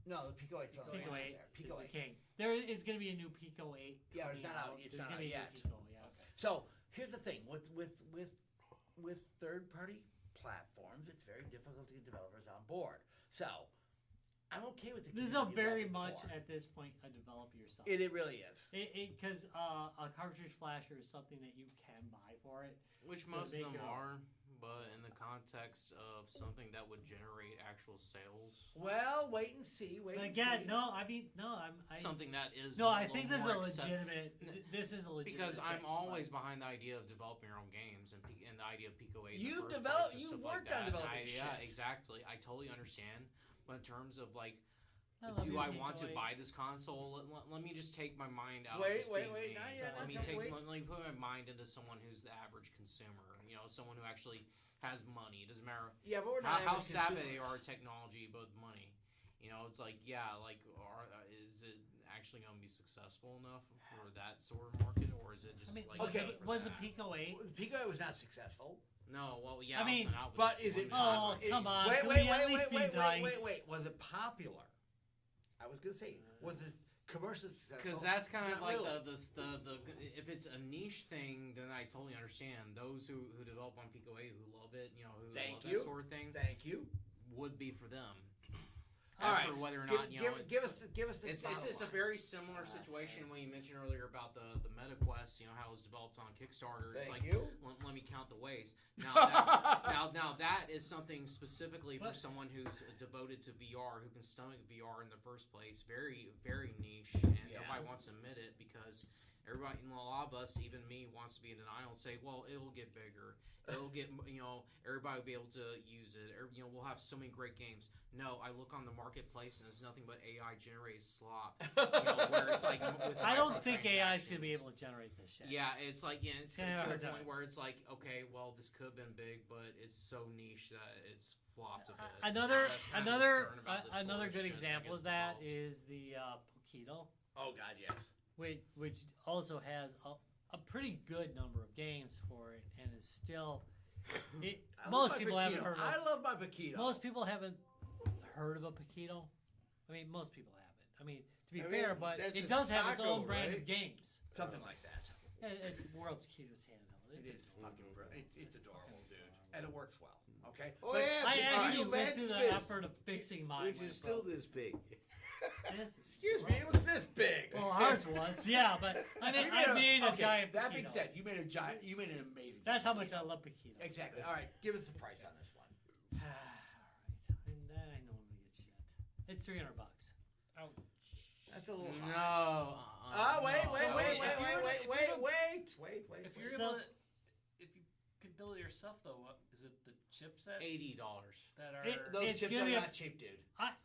No, the Pico 8. Pico 8 is Pico the 8. king. There is going to be a new Pico 8. Yeah, it's coming not out. It's There's not gonna out be a new yet. Pico, yeah. So here's the thing with third-party platforms, it's very difficult to get developers on board. So I'm okay with the. This is a community very development much for. at this point a develop yourself. It really is. Because a cartridge flasher is something that you can buy for it. Which So most of make them your own. are, but in the context of something that would generate actual sales, Well, wait and see. Wait. But and again, see. no, I mean, no, something that is No, a I little think this is a more accept- legitimate. This is a legitimate. Because I'm thing, always but- behind the idea of developing your own games and the idea of Pico 8. in the You've first developed- place and you've stuff worked like on that. developing Yeah, shit. exactly. I totally understand. But in terms of like, I love do your I Pico want to 8. buy this console? Let me just take my mind out. Wait, of just wait, being wait, me. not yet, Let not me yet, take. wait. Let me put my mind into someone who's the average consumer. You know, someone who actually has money. It doesn't matter Yeah, but we're how, not how average savvy consumers. they are technology, but money. You know, it's like, yeah, like, is it actually going to be successful enough for that sort of market, or is it just I mean, like Okay. was for a that? Pico 8? The Pico 8 was not successful. No, well, yeah, I mean, also not with but this is it? one Oh, hybrid. come on. Wait, can wait, we at wait, least wait, be wait, nice? wait. Was it popular? I was gonna say, was it commercially successful? Because that's kind of Not like really. the if it's a niche thing, then I totally understand. Those who develop on Pico 8 who love it, you know, who Thank love you. that sort of thing, Thank you. would be for them. All As right. for whether or Give, not, you know, give us the it's bottom a line. very similar That's situation right. when you mentioned earlier about the MetaQuest, you know, how it was developed on Kickstarter. It's Thank like, you. let me count the ways. Now that is something specifically for But- someone who's devoted to VR, who can stomach VR in the first place. Very, very niche, and Yeah. nobody wants to admit it because everybody, a lot of us, even me, wants to be in denial and say, well, it'll get bigger. It'll get, you know, everybody will be able to use it. Or, you know, we'll have so many great games. No, I look on the marketplace and it's nothing but AI generated slop. You know, where it's like with I don't think AI is going to be microtransactions. able to generate this shit. Yeah, it's like, yeah, it's Yeah, to hard the time. point where it's like, okay, well, this could have been big, but it's so niche that it's flopped a bit. Another That's kind of another concern about this sort another of good shit example gets of that developed. is the Pokito, Oh God, yes. which also has a pretty good number of games for it, and is still. I love Most my people haven't Paquito. heard of. I love my Paquito. Most people haven't heard of a Paquito. I mean, most people haven't. I mean, to be I fair, mean, but that's it a does have its taco, own brand right? of games. Something like that. It's the world's cutest handheld. It is fucking brilliant. It's adorable, dude, and it works well. Okay. Oh But- yeah, I because actually you went through the matched this, effort of fixing mine. which when is it still broke. this big. Yes, Excuse me, it was this big. Well, ours was, yeah, but I mean, You I made a okay, giant. That being Paquito. said, you made a giant. You made an amazing. That's how giant much I Paquito. love Paquito. Exactly. All right, give us the price on this one. All right, and I know I'm gonna get shit. It's $300. Ouch. That's a little No. high. Uh-uh, Wait, no. wait, So wait, if wait, you wait, were to- wait, if wait, you're to- wait, wait. If you're So- able to, if you could build it yourself, though, what is it? The chipset $80. that are Those It's chips gonna are be a- not cheap, dude.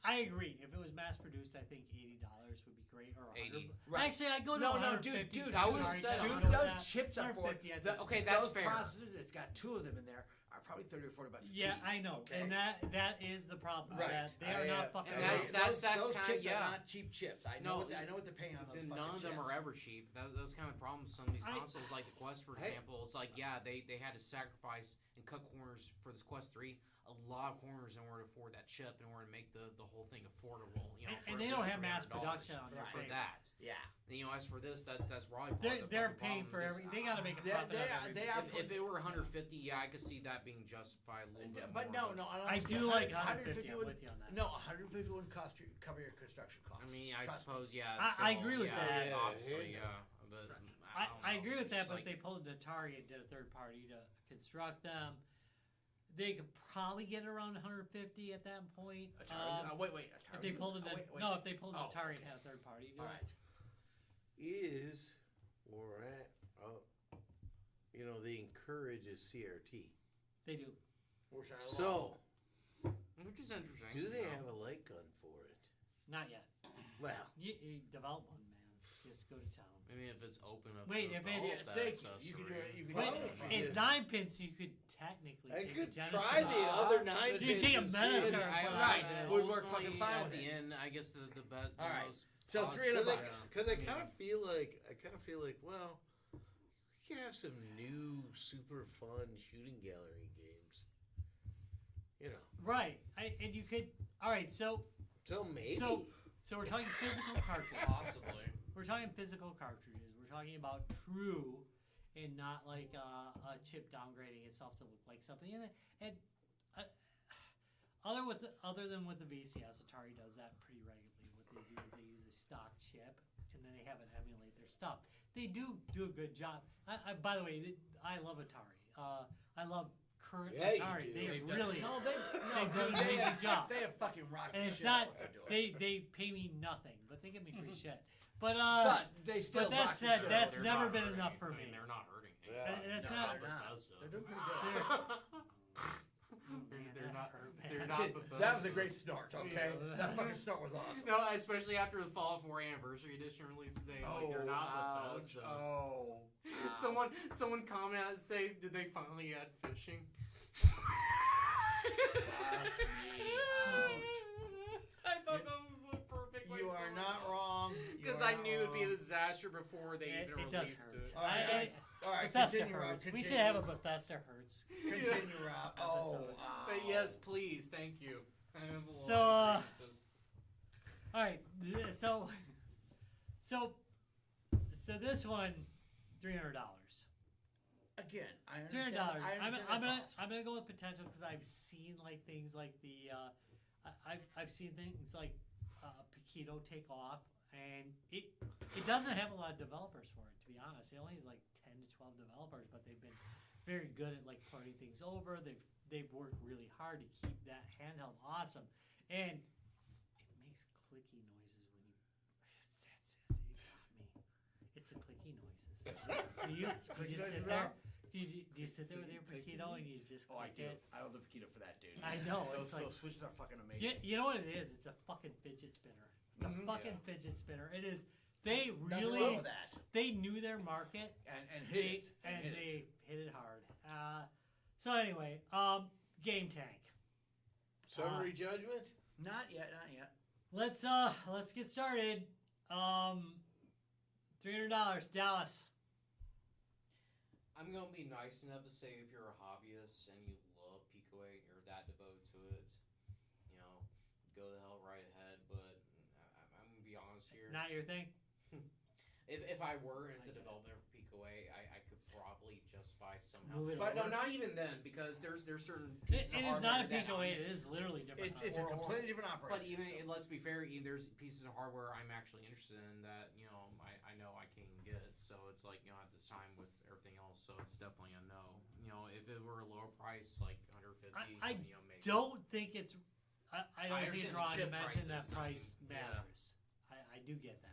I agree. If it was mass produced, I think $80 would be great, or 80. 100. Right. Actually, I go to No, no, 150. dude, I would've Sorry, said I'll Dude, go with those that. chips are for 150, I think. the, Okay, that's those fair. processors. It's got 2 of them in there. Are probably $30 or $40 Yeah, a piece. I know, Okay? and that is the problem. Right. That they are I, not fucking. and around. that's those kinda- chips yeah. are not cheap chips. I know. No, I know what they're paying on those. Then fucking none of them chips. are ever cheap. That's kind of the problem with some of these I- consoles, like the Quest, for I- example. It's like, yeah, they had to sacrifice and cut corners for this Quest 3, a lot of corners in order to afford that chip, in order to make the whole thing affordable. You know, And for they at don't least have mass $300 production on their Right. for thing. that. Yeah. And, you know, as for this, that's probably part of the They're fucking paying problem for is- every. They got to make a They- profit. they on are- everything. they are- If it were 150, yeah, I could see that being justified a little bit But more. no. I do like 150. I'm with you on that. No, 150 wouldn't cover your construction costs. I mean, I Trust me. suppose, yeah. I still, agree with yeah, that. Yeah, Obviously, yeah. yeah. But I don't I know. agree with that, It's but like- they pulled Atari and did a third party to construct them. they could probably get around 150 at that point. Atari, wait. Atari, If they pulled an wait. no, if they pulled an Oh, Atari okay. and had a third party. All right. Is or at they encourage a CRT. They do. So, Which is interesting. do they have a light gun for it? Not yet. Well, You develop one, man. Just go to town. Maybe if it's open up. Wait, to if the it's- ball Thank accessory. you. You could do it. You could Wait, do it. it's 9 pins, so you could technically. I take could a Genesis try the out. other 9 You take a pins and Menace see. or- Right. Would work fucking fine at with the it. end. I guess the best. All right. Most So positive- $300. Because I kind of feel like, well, we could have some new super fun shooting gallery games. Right. And you could. All right. So maybe. So we're talking physical cartridges. Possibly. We're talking physical cartridges. We're talking about true, and not like a chip downgrading itself to look like something. And other than with the VCS, Atari does that pretty regularly. What they do is they use a stock chip, and then they have it emulate their stuff. They do a good job. By the way, I love Atari. I love current Yeah, you Atari. do. They They've done- really. No, They've done an amazing job. They have fucking rocket And it's shit not what they're doing. they pay me nothing, but they give me free shit. But But they still but that rock the said, shit. that's They're never not been hurting enough for anything. me. They're not hurting. Yeah. That's No, not. they're not. Bethesda. They're doing pretty good. They're that not. hurt, They're man. not. That Bethesda. was a great snort, okay? Yeah. That fucking snort was awesome. No, especially after the Fallout 4 Anniversary Edition release today. Like, they're not ouch. Bethesda. Oh. Someone commented and says, "Did they finally add fishing?" I thought that was the perfect way You are someone not called. wrong. Because I knew it'd be a disaster before they It even does released hurt. it. All right, all right, Bethesda continue, Rob. hurts. We Continue. should have a Bethesda hurts. Continue, Rob. Oh, episode. But yes, please, thank you. I have a lot So, of grievances. All right, so this one, $300. Again, I $300. understand. I'm gonna go with potential because I've seen like things like the I've seen things like Paquito take off, and it doesn't have a lot of developers for it, to be honest. It only has like 10 to 12 developers, but they've been very good at like porting things over. They've worked really hard to keep that handheld awesome, and it makes clicky noises when you. That's it. It got me. It's the clicky noises. Do you just sit there? Do you sit there with your Paquito and you just Oh, I click do. it? I love the Paquito for that, dude. I know. Those It's like switches are fucking amazing. you know what it is? It's a fucking fidget spinner. It's a Mhm. fucking fidget spinner. It is. They Nothing wrong really with that. they knew their market And hit it. and hit they it. hit it hard. So anyway, Gametank. Summary judgment? Not yet. Not yet. Let's get started. $300, Dallas. I'm gonna be nice enough to say if you're a hobbyist and you love Pico 8, you're that devoted to it, go the hell right ahead. But I'm gonna be honest here. Not your thing. If I were into I get it. development for Pico 8, I could probably justify somehow. Move it But no, over. not even then, because there's certain It pieces of is not a hardware that Pico 8. I'm- It is literally different. It's a Or- completely different operation. But even let's be fair, there's pieces of hardware I'm actually interested in that I know I can get. So it's like at this time with everything else, so it's definitely a no. If it were a lower price like 150, I maybe. don't think it's. I don't think it's understand the wrong to chip mention that prices, price yeah. matters. I do get that.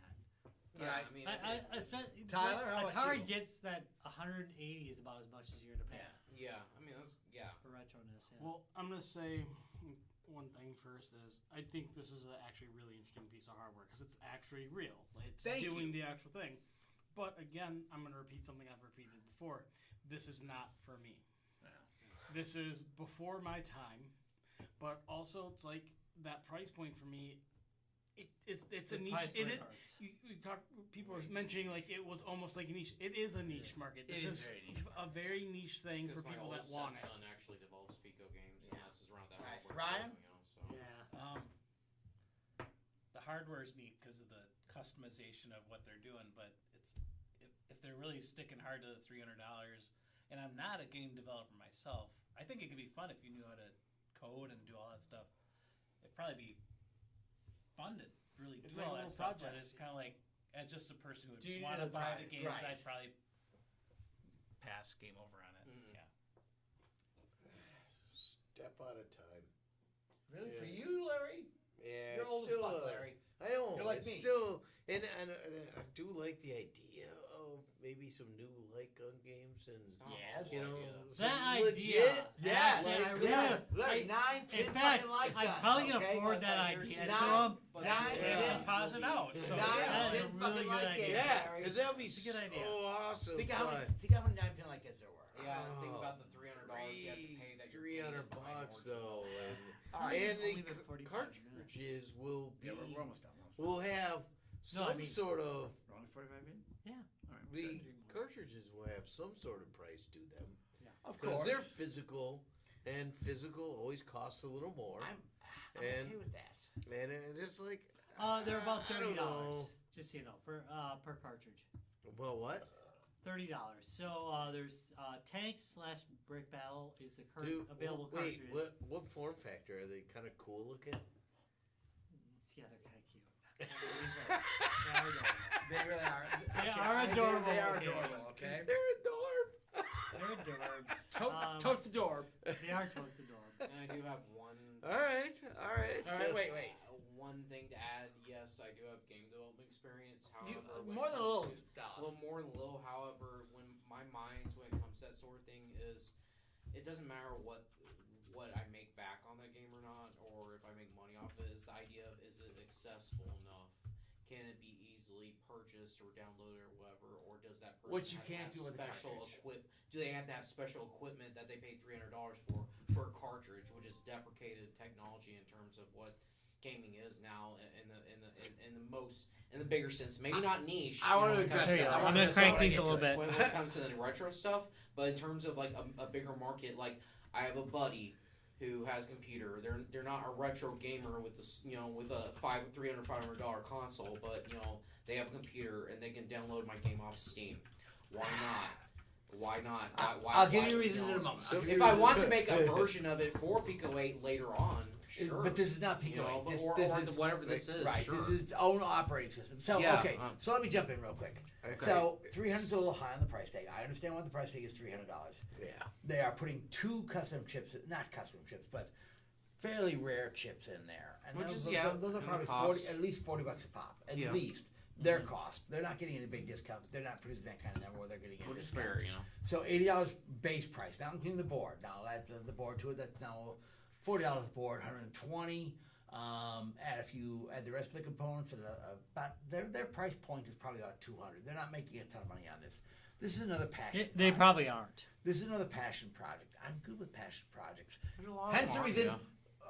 Yeah, I mean, Especially Tyler, how about Atari you? gets that 180 is about as much as you're to pay yeah, I mean that's for retroness. Yeah. Well, I'm gonna say one thing first is I think this is actually a really interesting piece of hardware because it's actually real. It's Thank doing you. the actual thing. But again, I'm gonna repeat something I've repeated before. This is not for me. This is before my time, but also it's like that price point for me. It's a The niche. price It point is. hurts. You talk. People are mentioning like it was almost like a niche. It is a niche market. This It is is very niche a very niche thing for because my people that oldest want it. son actually develops Pico games and messes around with that Right. hardware. Ryan? too, so. Yeah. The hardware is neat because of the customization of what they're doing, but if they're really sticking hard to the $300, and I'm not a game developer myself, I think it could be fun if you knew how to code and do all that stuff. It'd probably be fun to really It's do like all a that little stuff, but project. it's kind of like, as just a person who would Do you want to need a buy the project? games, Right. I'd probably pass game over on it. Mhm. Yeah. step at a time. Really? Yeah. For you, Larry? Yeah, You're old still, as fuck, Larry. I know. You're like it's me. Still, and I do like the idea of maybe some new light gun games and Yes. you know That some idea. legit. Yes. Actually, I Like, really, Yeah, Larry, I- 9 pin in fact, fucking light I'm guns, probably gonna okay? forward that here's idea nine- to him. But Nine here's pin- the Pause it out. thing. So, Nine that is a pin really fucking good light idea. games, Yeah, Larry. because that'd be It's a good idea. so awesome. Think how many, but think how many 9-pin light guns there were. Yeah, and think Oh, about the $300 you have to pay that you're $300 paying in bucks order to though, buy it. All right. This and has the only been 45 cartridges will be Yeah, we're almost done. will have No, some I mean- sort of We're only 45 in? Yeah. All right. the cartridges will have some sort of price to them Of because course. they're physical, and physical always costs a little more. I'm And- okay with that. And it's like They're about I don't $30. know. Just so you know, per cartridge. Well, what? $30. So there's tank/brick battle is the current Dude, available wait, cartridges. what form factor are they? Kind of cool looking? Yeah, they're kind of cute. I can't believe it. They are adorable. They really are. They Okay, are adorable, They are okay. adorable, okay? They're adorable. They're adorbs. Tote the door. They are totes adorable. And I do have one. All right. All right, wait. One thing to add. Yes, I do have game development experience. You, However, when more it than a comes little. to- a little more than a little. However, when my mind when it comes to that sort of thing is, it doesn't matter what I make back on that game or not, or if I make money off it. Is the idea of is it accessible enough? Can it be easily purchased or downloaded or whatever, or does that person Which you have to can't have do with a special cartridge. Do they have to have special equipment that they pay $300 for a cartridge, which is deprecated technology in terms of what gaming is now in the bigger sense, maybe not niche. I want to when it comes address that. I'm gonna crank these a little bit. when it comes to the retro stuff, but in terms of like a bigger market, like I have a buddy who has a computer. They're not a retro gamer with this, with a $500 console, but they have a computer and they can download my game off Steam. Why not? Why not? Why, I'll give why- you reasons in a know, moment. So- I'll give you If I reasons. want to make a version of it for Pico 8 later on, sure. But this is not you Pico know, 8. This, or this is, whatever this is. right, Sure. this is its own operating system. So, Yeah, okay, so let me jump in real quick. Okay. So, 300 is a little high on the price tag. I understand why the price tag is $300. Yeah. They are putting 2 custom chips, not custom chips, but fairly rare chips in there. And Which those, is, yeah, those are and the probably cost. at least $40 a pop. At Yeah. least. Their cost. They're not getting any big discounts. They're not producing that kind of number where they're getting any Which is discount. fair, So $80 base price, not including the board. Now that's the board to it. That's now $40 board, $120. Add the rest of the components, and about their price point is probably about $200. They're not making a ton of money on this. This is another passion. They project. probably aren't. This is another passion project. I'm good with passion projects. There's a lot Hence of the them, reason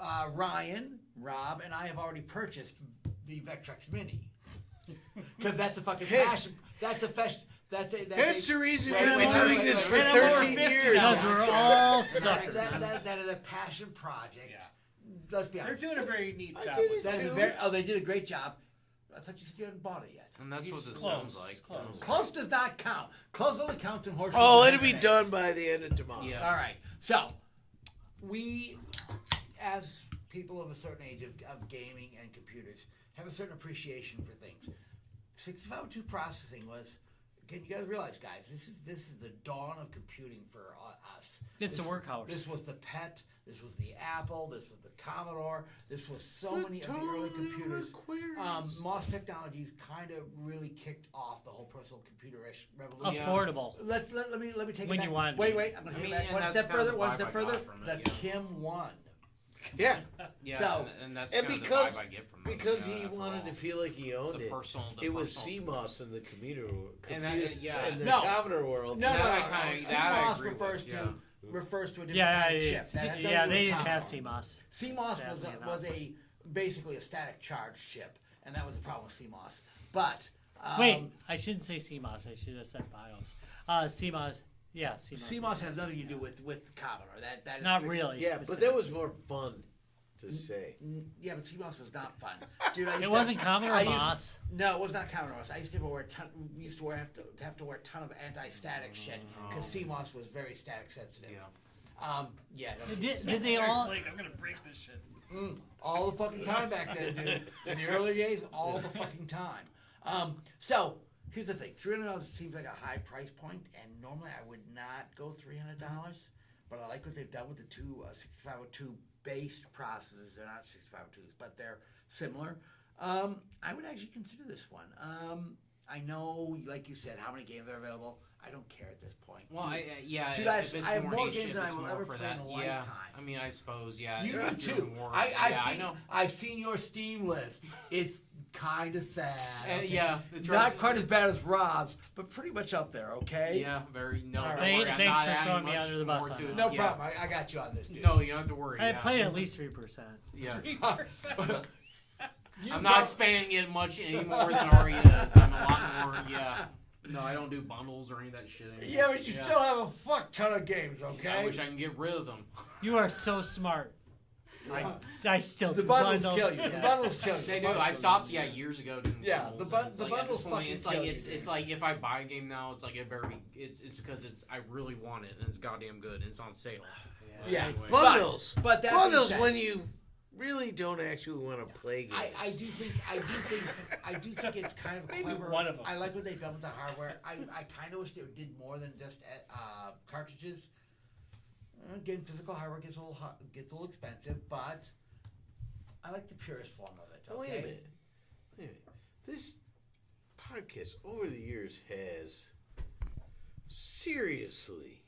yeah. Ryan, Rob, and I have already purchased the Vectrex Mini because that's a fucking passion. That's a fest. That's That's the reason Wait, we've wait, been wait, doing wait, this wait, for wait, wait, 13 wait, years. Because we're all that, suckers. that is a passion project. Yeah. Let's be They're honest. doing a very neat I job did with it That is a too. very, they did a great job. I thought you said you hadn't bought it yet. And that's what He's this close. sounds like. Close. Close does not count. Close only counts in horse. Oh, it'll be done by the end of tomorrow. Yeah. All right. So, we, as people of a certain age of gaming and computers, have a certain appreciation for things. 6502 processing was. Again, you guys realize, guys, this is the dawn of computing for us. It's This- a workhorse. This was the PET. This was the Apple. This was the Commodore. This was so many of the early computers. MOS Technologies kind of really kicked off the whole personal computer-ish revolution. Affordable. Let me take When it back. you wanted to wait, be. wait. I'm gonna I take mean, it back and one that's step kind of further. the One vibe step I further. got from The it, yeah. Kim 1. Yeah. Yeah, So- and that's And kind of because the vibe I get from this, because yeah, he after wanted all. to feel like he owned The it. personal- the It was personal- CMOS in the computer And that- yeah. in the No. Commodore world. No, That no, I no. kinda- that I CMOS agree with, refers to yeah. refers to a different Yeah, kind of chip. it's, That has nothing yeah, to do they with didn't have Commodore. CMOS. CMOS Sadly was a basically a static charge chip, and that was the problem with CMOS. But Wait, I shouldn't say CMOS. I should have said BIOS. CMOS, yeah, CMOS. CMOS has nothing to do with Commodore. That is Not strict- really. Yeah, but specific. that was more fun to say. Yeah, but CMOS was not fun, dude. I used It to- wasn't Commodore I used- MOS. No, it was not Commodore. I used to wear a ton. We used to have to wear a ton of anti-static shit because CMOS was very static sensitive. Yeah. No, Did they Eric's all? like, I'm gonna break this shit. all the fucking time back then, dude. In the early days, all the fucking time. So here's the thing: $300 seems like a high price point, and normally I would not go $300. but I like what they've done with the two 6502 based processors. They're not 6502s, but they're similar. I would actually consider this one. I know, like you said, how many games are available. I don't care at this point. Well, Dude, I have more games than I will ever play in a lifetime. I mean, I suppose, yeah. You if do you're too. more- I know. I've seen your Steam list. It's kind of sad. Okay? Yeah. Not quite as bad as Rob's, but pretty much up there. Okay. Yeah, very. No, All don't right. worry. I'm Thanks not for adding throwing me much under the bus more on to that. it. No Yeah. problem. I got you on this, dude. No, you don't have to worry. I yeah. played at least 3%. Yeah. You I'm prob- not expanding it much any more than it already is. I'm a lot more, yeah. No, I don't do bundles or any of that shit anymore. Yeah, but you still have a fuck ton of games. Okay. I wish I can get rid of them. You are so smart. I still The do bundles bundles. kill you. The bundles kill you. They do. I stopped, years ago doing Yeah, bundles. the and it's like, at bundles this point, fucking it's like kill you, it's like if I buy a game now, it's like it better be. It's because I really want it and it's goddamn good and it's on sale. Yeah. Anyway. Bundles. But that Bundles being said, when you really don't actually want to play games. I do think it's kind of Maybe clever. one of 'em. I like what they've done with the hardware. I kind of wish they did more than just cartridges. Again, physical hardware gets a little expensive, but I like the purest form of it. Oh, Okay? wait a minute. This podcast over the years has seriously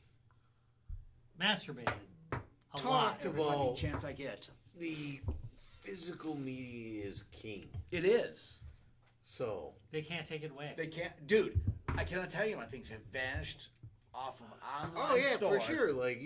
Masturbated. A talked lot. Every fucking about chance I get. the physical media is king. It is. So They can't take it away. They can't, dude. I cannot tell you when things have vanished off of online. oh yeah, stores. for sure. Like I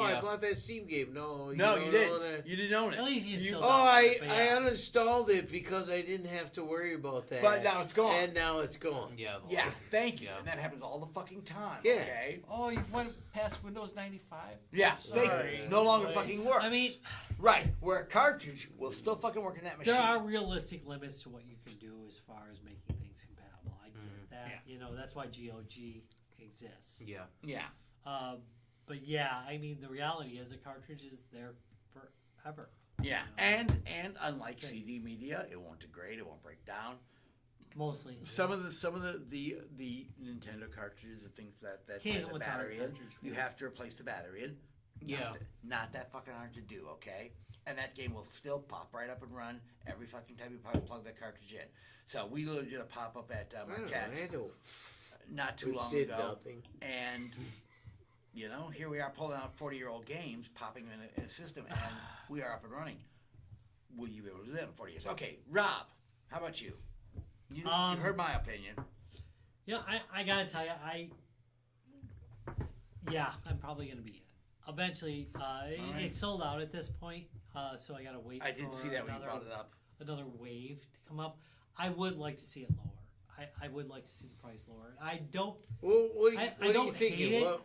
Yeah. bought that Steam game. No, No, don't you own didn't. that. You didn't own it. At least you still Oh, don't, I but I yeah. uninstalled it because I didn't have to worry about that. But now it's gone. And now it's gone. Yeah. Yeah, thank you. Yeah. And that happens all the fucking time. Yeah. Okay. Oh, you went past Windows 95? Yeah. Thank Sorry. you. No longer Wait. fucking works. I mean, right. Where a cartridge will still fucking work in that machine. there are realistic limits to what you can do as far as making things compatible. I get that. Yeah. You know, that's why GOG exists. Yeah. Yeah. But yeah, I mean, the reality is a cartridge is there forever. Yeah. You know? And unlike CD media, it won't degrade. It won't break down. Mostly. Some of the Nintendo cartridges, the things that has Occasional a Atari battery in, cartridge you fails. have to replace the battery in. Yeah. Not that fucking hard to do, okay? And that game will still pop right up and run every fucking time you plug that cartridge in. So we literally did a pop up at I don't know. Marquette I had to not too long did ago, nothing. and here we are pulling out 40-year-old games, popping them in a system, and we are up and running. Will you be able to do that in 40 years? Okay, Rob, how about you? You heard my opinion. Yeah, I gotta tell you, I'm probably gonna be in. Eventually, right. it's sold out at this point, so I gotta wait. I didn't for see that when you another, brought it up. another wave to come up. I would like to see it lower. I would like to see the price lower. I don't. Well, what do you, I what are you don't thinking? hate it. Well,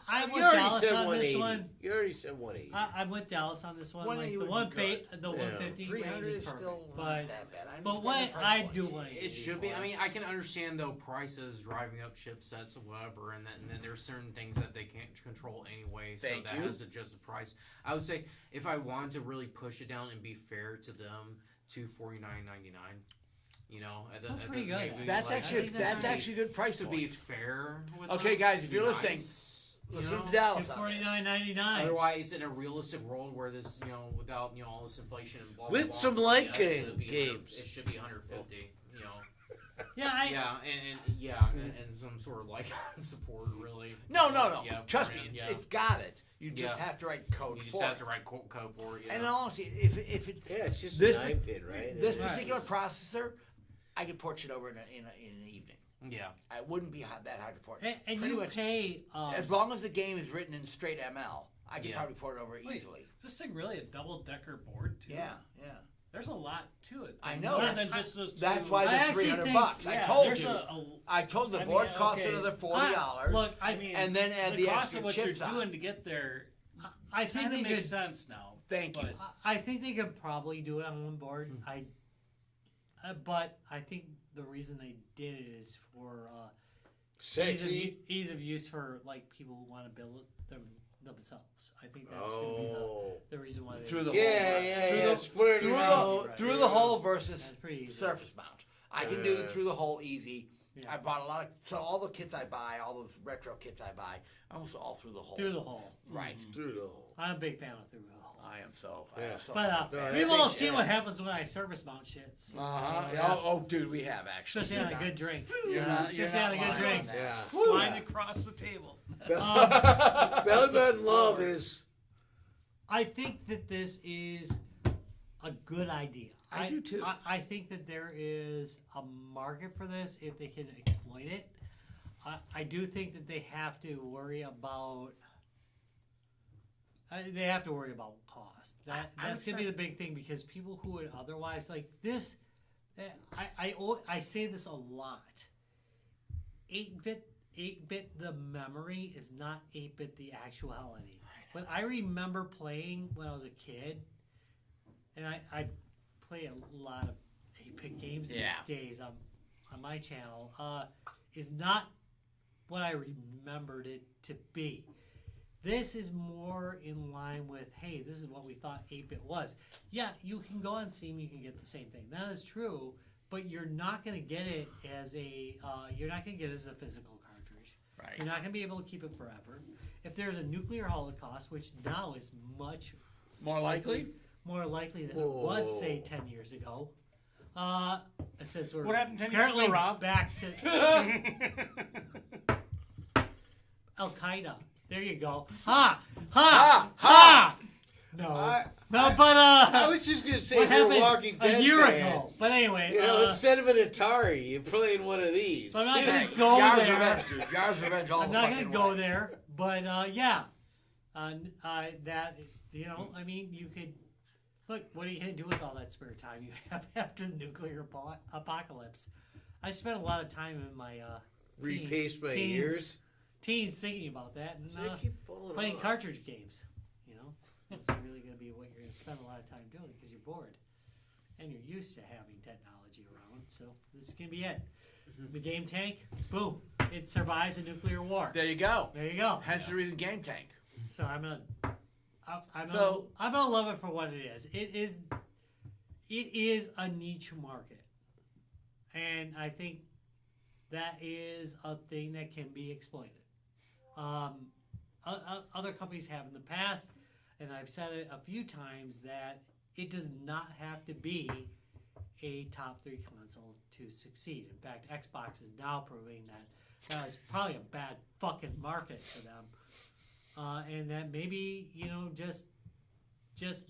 I'm you with already Dallas said on this 180. one. You already said 180. I'm with Dallas on this one. 180 Like the would be good. the Yeah. 150 range 300 is is perfect. still not But that bad. I but understand what the price I point. do want It should be. I mean, I can understand though prices driving up chipsets or whatever, and then there's certain things that they can't control anyway, so Thank that you. has adjusted price. I would say if I wanted to really push it down and be fair to them, $249.99. You know, That's pretty good. That's I actually think that's a good price to be point. fair. With Okay, them, guys, to if be you're listening, nice, Listen you know? to Dallas on this. $249.99. Otherwise, in a realistic world where this, without all this inflation and blah blah With blah, some light it'd be games. it should be 150. You know. Yeah, And some sort of like support, really. No. Yeah, Trust for me, him, yeah. it's got it. You just Yeah. have to write code You for just have it. to write code for it. Yeah. And honestly, if it's Yeah, it's just this a 9-pin, right? this And particular it's- processor, I could port it over in an evening. yeah. It wouldn't be that hard to port. and Pretty you much, pay. as long as the game is written in straight ML, I could Yeah. probably port it over Wait. easily. Is this thing really a double-decker board, too? Yeah. There's a lot to it. I know. More That's- than just those two. That's why I they're actually $300. think- I Yeah, told there's you. a I told the I board mean, cost okay. another $40. Look, I mean, and then add the cost extra of what chips you're on. doing to get there. I think Kind they of makes could. sense now. Thank you. but- I think they could probably do it on one board. But I think the reason they did it is for Sexy. ease of use for like people who want to build it themselves. I think that's gonna be Oh. the reason why they Through the Yeah, hole. Spread it Through out. the hole versus That's pretty easy. surface mount. I can do it through the hole easy. Yeah. I bought a lot of, so all the kits I buy, all those retro kits I buy, almost all through the hole. Through the hole. Right. Through the hole. I'm a big fan of through the hole. I am so. Yeah. I am so But fucking fan. that we've makes all seen sense. what happens when I service mount shits. Uh-huh. Oh, dude, we have actually. Especially on a good drink. You're not, you're Especially not on a good lying drink. on that. Yeah. Slide across the table. Belly button love is. I think that this is a good idea. I do too. I think that there is a market for this if they can exploit it. I do think that they have to worry about. They have to worry about cost. That's gonna be the big thing because people who would otherwise like this. I say this a lot. 8-bit the memory is not 8-bit the actuality. But I remember playing when I was a kid, and I play a lot of 8-bit games these days on my channel. Is not what I remembered it to be. This is more in line with, hey, this is what we thought 8-bit was. Yeah, you can go on Steam, you can get the same thing. That is true, but you're not going to get it as a physical cartridge. Right. You're not going to be able to keep it forever. If there's a nuclear holocaust, which now is much More likely? more likely than it was, say, 10 years ago. Since we're What happened 10 years apparently ago, Rob? back to Al Qaeda. There you go. Ha! Ha! Ha! No. I was just gonna say what if you're a happened Walking Dead a year fan, ago? But anyway, you know, instead of an Atari, you're playing one of these. I'm not You gonna know? go Yar's there. Revenge, dude. Yar's Revenge all I'm the not gonna fucking go way. there. But yeah, that I mean, you could look. What are you gonna do with all that spare time you have after the nuclear apocalypse? I spent a lot of time in my Repaste my ears. teens thinking about that and So they keep falling playing off. cartridge games. You know, it's really going to be what you're going to spend a lot of time doing because you're bored and you're used to having technology around. So this is going to be it. The Gametank, boom, it survives a nuclear war. There you go. There you go. Hence the reason Gametank. So I'm gonna love it for what it is. It is a niche market, and I think that is a thing that can be exploited. Other companies have in the past, and I've said it a few times, that it does not have to be a top 3 console to succeed. In fact, Xbox is now proving that is probably a bad fucking market for them, and that maybe just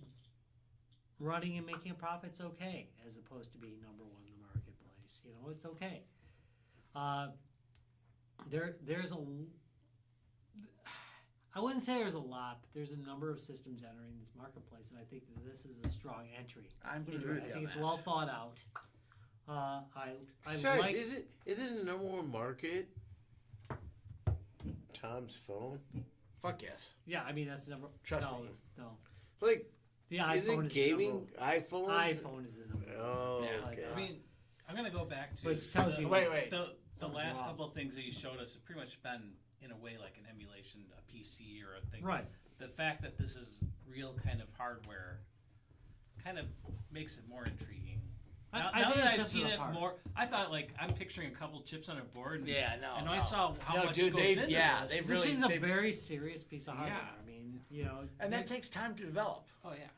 running and making a profit's okay, as opposed to being number 1 in the marketplace. It's okay. There's I wouldn't say there's a lot, but there's a number of systems entering this marketplace, and I think that this is a strong entry. I'm going to into agree it. with I you think on it's that. well thought out. I Besides, like. is it the number 1 market? Tom's phone. Fuck yes. Yeah, I mean that's the number. Trust no, me. No, Like, the iPhone isn't is gaming the iPhones? number. iPhone is the number. Oh, Yeah. okay. I mean, I'm gonna go back to Which tells you. Wait. the Something's last wrong. couple of things that you showed us have pretty much been in a way like an emulation, a PC or a thing. Right. The fact that this is real kind of hardware kind of makes it more intriguing. Now, I now think that it I've sets seen it it apart. more, I thought like I'm picturing a couple chips on a board. And, Yeah, no. And no. I saw how No, much dude, goes they've- into yeah, this. they've This really- is a they've- very serious piece of hardware. Yeah. I mean, And that takes time to develop. Oh yeah.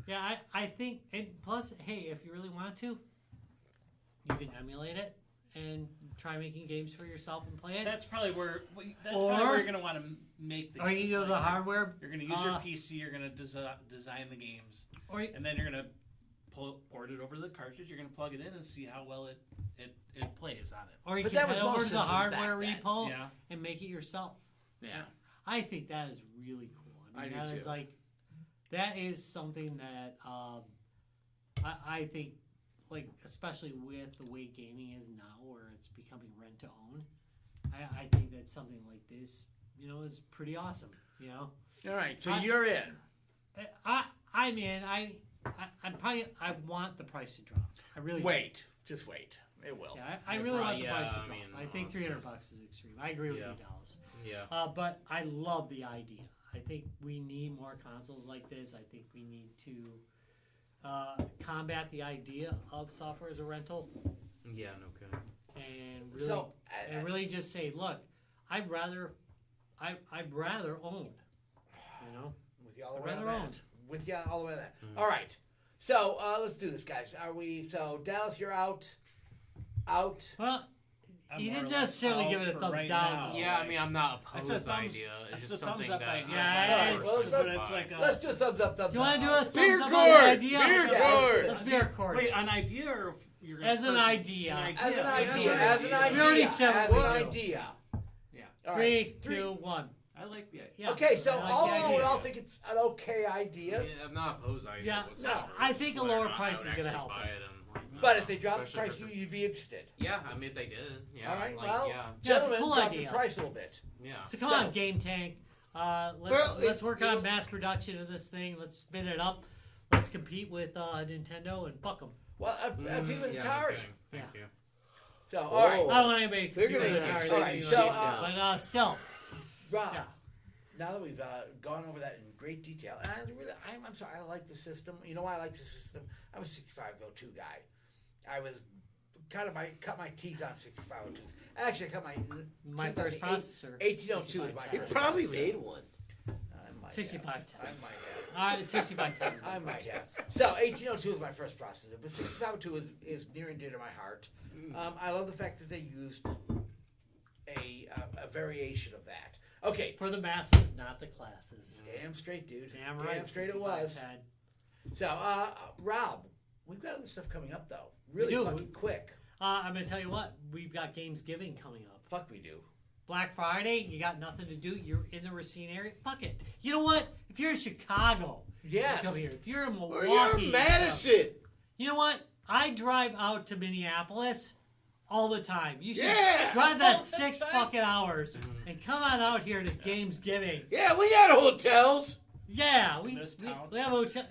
Yeah, I think, and plus, hey, if you really want to, you can emulate it and try making games for yourself and play it. That's probably where Or- you're going to want to make the. Or you game. can go to the hardware, You're going to use your PC. You're going to design the games, or and then you're going to port it over to the cartridge. You're going to plug it in and see how well it plays on it. or you But can that was head over most to the systems hardware back then. repo Yeah. and make it yourself. Yeah. I think that is really cool. I mean, I do that is too. like, that is something that I think, like, especially with the way gaming is now, where it's becoming rent to own, I think that something like this, is pretty awesome. All right, so I- you're in. I'm in. I want the price to drop. I really do. Wait. Just wait. It will. Yeah, I really want the Yeah, price to I drop. mean, I think $300 is extreme. I agree with Yeah. you, Dallas. Yeah. But I love the idea. I think we need more consoles like this. I think we need to combat the idea of software as a rental. Yeah, no kidding. and really just say, look, I'd rather own. You know, with you all the I'd way on rather that. own. With you all the way on that. All right. So let's do this, guys. Are we? So Dallas, you're out. Out. Well, I'm you more didn't or less necessarily out give it a for thumbs right down. now. though. Yeah, I mean, I'm not That's opposed a to the thumbs. idea. It's That's just a thumbs something up that idea. Yeah, I'm it's- not but opposed it's by. like Let's do a thumbs up. Thumbs You want to do down. a thumbs Beer up on court! the idea? Beer Okay. court! Let's beer court. Wait, an idea or if you're gonna As an purchase- idea. As an Yeah, idea. that's As an an idea. We already idea. said As what an we do. idea. Yeah. All right. 3, 2, 1. I like the idea. Yeah. Okay, so I like the all idea. we all think it's an okay idea. Yeah, I'm not opposed to the idea. Yeah, whatsoever. no, I think Just a whether or lower not I price would is gonna actually help buy it. it and, But if they drop the especially price, for- you'd be interested. Yeah, I mean, if they did. Yeah. All right. Like, Well, yeah. Yeah, it's a gentlemen, cool drop idea. the price a little bit. Yeah. So come So- on, Game Tank. Well, Let's work you on know- mass production of this thing. Let's spin it up. Let's compete with Nintendo and fuck them. Well, people in Yeah, Atari. okay. Thank Yeah. you. So, all right. I don't want anybody They're doing gonna it. have All right, shit so, down. But still, Rob, yeah. now that we've gone over that in great detail, and I'm sorry, I like the system. You know why I like the system? I'm a 65 go-to guy. I was cut my teeth on 6502s. Actually, I cut my My teeth on first the processor. 1802 is my He first probably processor. made one. I might 6510. have. I might have. All right, 6510. I might have. So 1802 is my first processor, but 6502 is near and dear to my heart. I love the fact that they used a variation of that. Okay, For the masses, not the classes. damn straight, dude. Damn right. Damn straight it was. 6510. So, Rob, we've got other stuff coming up though. Really do. fucking quick. I'm gonna tell you what. We've got Gamesgiving coming up. Fuck, we do. Black Friday. You got nothing to do. You're in the Racine area. Fuck it. You know what? If you're in Chicago, Yes. come here. If you're in Or Milwaukee, you're Madison. you know what? I drive out to Minneapolis all the time. You should Yeah. drive that 6 fucking hours and come on out here to Gamesgiving. Yeah, we got hotels. Yeah, we This town. we have a hotel.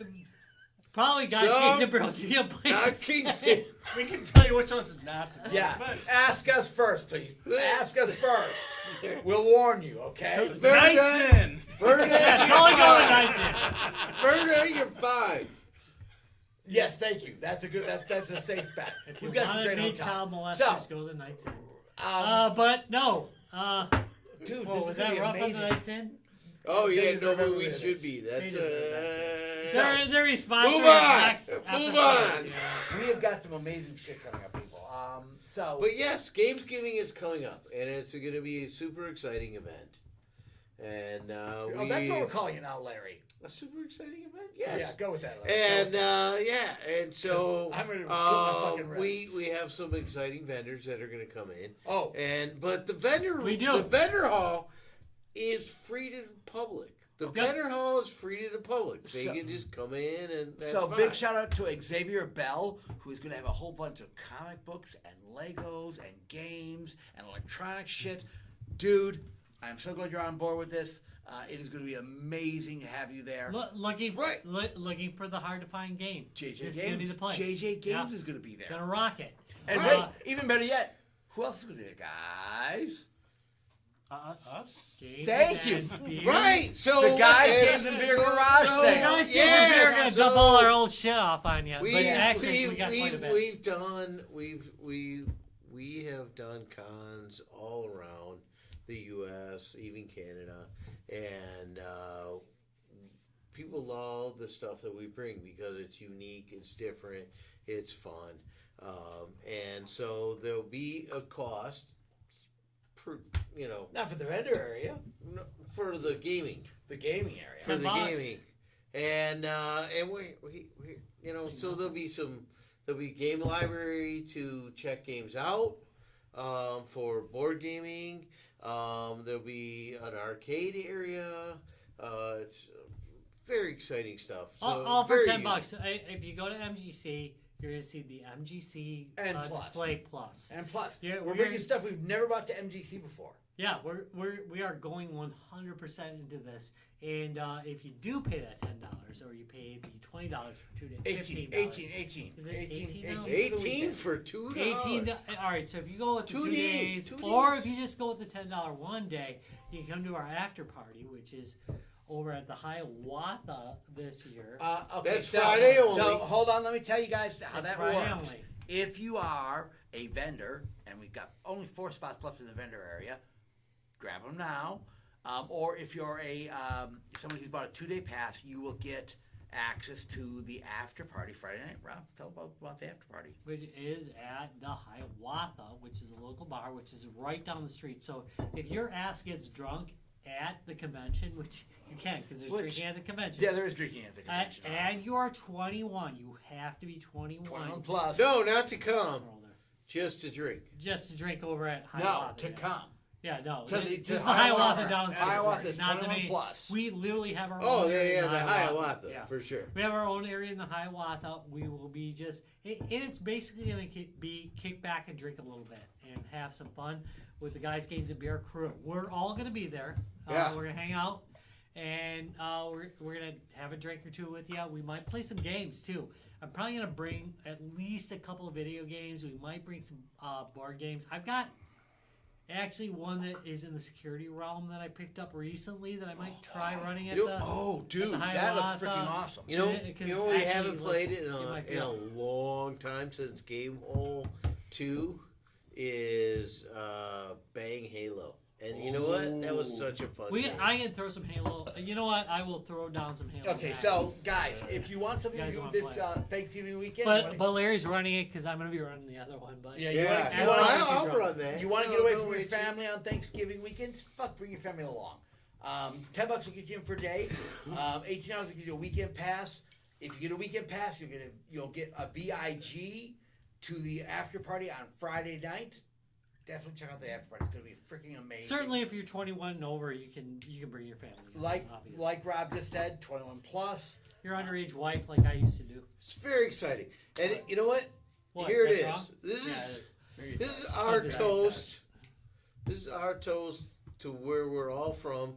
Probably guys Some- can't give you a place Not to stay. Kingston. We can tell you which ones not to do. Yeah. But Ask us first, please. Ask us first. We'll warn you, okay? Vernon, Knightson. Vernon, Yeah, it's only going nights Vernon, you're fine. Yes, thank you. That's a good. That's a safe bet. If you We've got some want to great meet hotels. child molesters, So, go to the Nights Inn. um, But no. dude, Whoa, this was is that gonna be rough on amazing. the Nights Inn? Oh They yeah, deserve no, but every we bit of should it. be. They That's deserve They're responsible. Move on! Next Move episode. on! Yeah. We have got some amazing shit coming up, people. So But yes, Gamesgiving is coming up, and it's going to be a super exciting event. And oh, that's what we're calling it now, Larry. a super exciting event. Yes. Yeah, go with that. Larry. And Go with that. yeah, and so I'm ready to split my fucking we wrists. we have some exciting vendors that are going to come in. Oh, But the vendor We do. the vendor hall is free to the public. The Okay. vendor hall is free to the public. They So- can just come in and that's so fine. big shout out to Xavier Bell, who's going to have a whole bunch of comic books and Legos and games and electronic shit. Dude, I'm so glad you're on board with this. It is going to be amazing to have you there. Looking Right. looking for the hard to find game. JJ This Games. is gonna be the place. JJ Games Yeah. is going to be there. Gonna rock it. And Right. wait, even better yet, who else is going to be there, guys? Us. Games Thank you. and beer. Right. So The guys and- Games and Beer Garage so- The sale. guys Games yeah, and Beer are gonna so dump all our old shit off on you. We, but actually, we got quite a we've, bit. we've done we have done cons all around the U.S., even Canada, and people love the stuff that we bring because it's unique, it's different, it's fun, and so there'll be a cost, for, Not for the vendor area, for the gaming. the gaming area. For the $10. gaming, and we so there'll be game library to check games out, for board gaming. There'll be an arcade area. It's very exciting stuff. So all for very $10. If you go to MGC, you're gonna see the MGC And plus. display plus. And plus, Yeah, we're we're bringing gonna- stuff we've never brought to MGC before. Yeah, we are going 100% into this. And if you do pay that $10 or you pay the $20 for 2 days, 18. Is it 18 now? 18 for $2. 18. All right, so if you go with the 2 2 days, 2 or days. if you just go with the $10 one day, you can come to our after party, which is over at the Hiawatha this year. Okay, That's Friday only. So hold on, let me tell you guys how It's that Friday works. only. If you are a vendor, and we've got only 4 spots left in the vendor area. Grab them now. Or if you're somebody who's bought a 2-day pass, you will get access to the after party Friday night. Rob, tell about the after party. Which is at the Hiawatha, which is a local bar, which is right down the street. So if your ass gets drunk at the convention, which you can because there's drinking at the convention. Yeah, there is drinking at the convention. And you are 21. You have to be 21. 21 plus. No, not to come. Just to drink. Just to drink over at Hiawatha. No, to come. Yeah, no. To the Hiawatha downstairs. Hiawatha is not 21 plus. We literally have our Oh, own area yeah, in the Hiawatha, Yeah. for sure. We have our own area in the Hiawatha. We will be it's basically going to be kick back and drink a little bit and have some fun with the Guys, Games, and Beer crew. We're all going to be there. Yeah. We're going to hang out, and we're going to have a drink or two with you. We might play some games, too. I'm probably going to bring at least a couple of video games. We might bring some board games. I've got actually one that is in the security realm that I picked up recently that I might try running at the dude, the that looks Hiawatha. freaking awesome. You know, we actually, haven't played it might in a long time since Game Hole 2 is Bang Halo. And you know what? That was such a fun game. I can throw some Halo. You know what? I will throw down some Halo. Okay, back. so guys, if you want something You to guys do wanna this play. Thanksgiving weekend, But Larry's running it because I'm going to be running the other one. But I'll run that. You want to get away from your family on Thanksgiving weekend? Fuck, bring your family along. $10 will get you in for a day. $18 will get you a weekend pass. If you get a weekend pass, you'll get a VIG to the after party on Friday night. Definitely check out the after party. It's going to be freaking amazing. certainly, if you're 21 and over, you can bring your family. Obviously. Like Rob just said, 21 plus. Your underage wife, like I used to do. It's very exciting. And you know what? What, Here it that's is. wrong? This Yeah, is it is. this is our toast. This is our toast to where we're all from.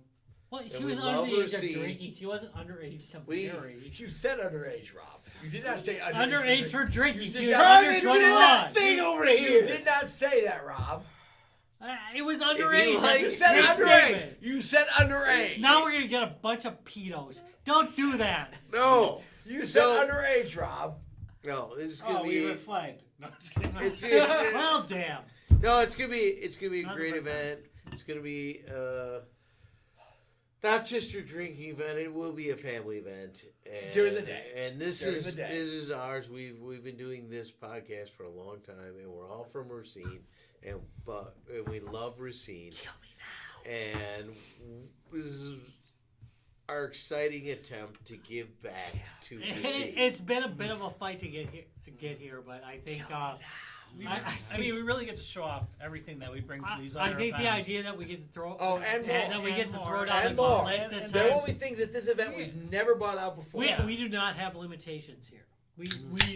Well, she And we was love underage Racine. of drinking. She wasn't underage to marry. You said underage, Rob. You did not say Underage for drinking. She was not- under you 21. did not Thing over You here. did not say that, Rob. It was underage. like- You That's a said big underage. statement. You said underage. Now we're gonna get a bunch of pedos. Don't do that. No. You said No. underage, Rob. No, this is gonna Oh, be. we were flagged. No, just kidding. It's Well, damn. no, it's gonna be a 100%. great event. It's gonna be not just your drinking event. It will be a family event and, During the day. And this During is the day. this is ours. We've been doing this podcast for a long time, and we're all from Racine, and we love Racine. Kill me now. And this is our exciting attempt to give back to Racine. It's been a bit of a fight to get here, but I think I mean, we really get to show off everything that we bring to these I other think the events. idea that we get to throw And more. that we get to And throw more. down And the more. gauntlet this There time. will be things at this event we've never brought out before. We do not have limitations here. We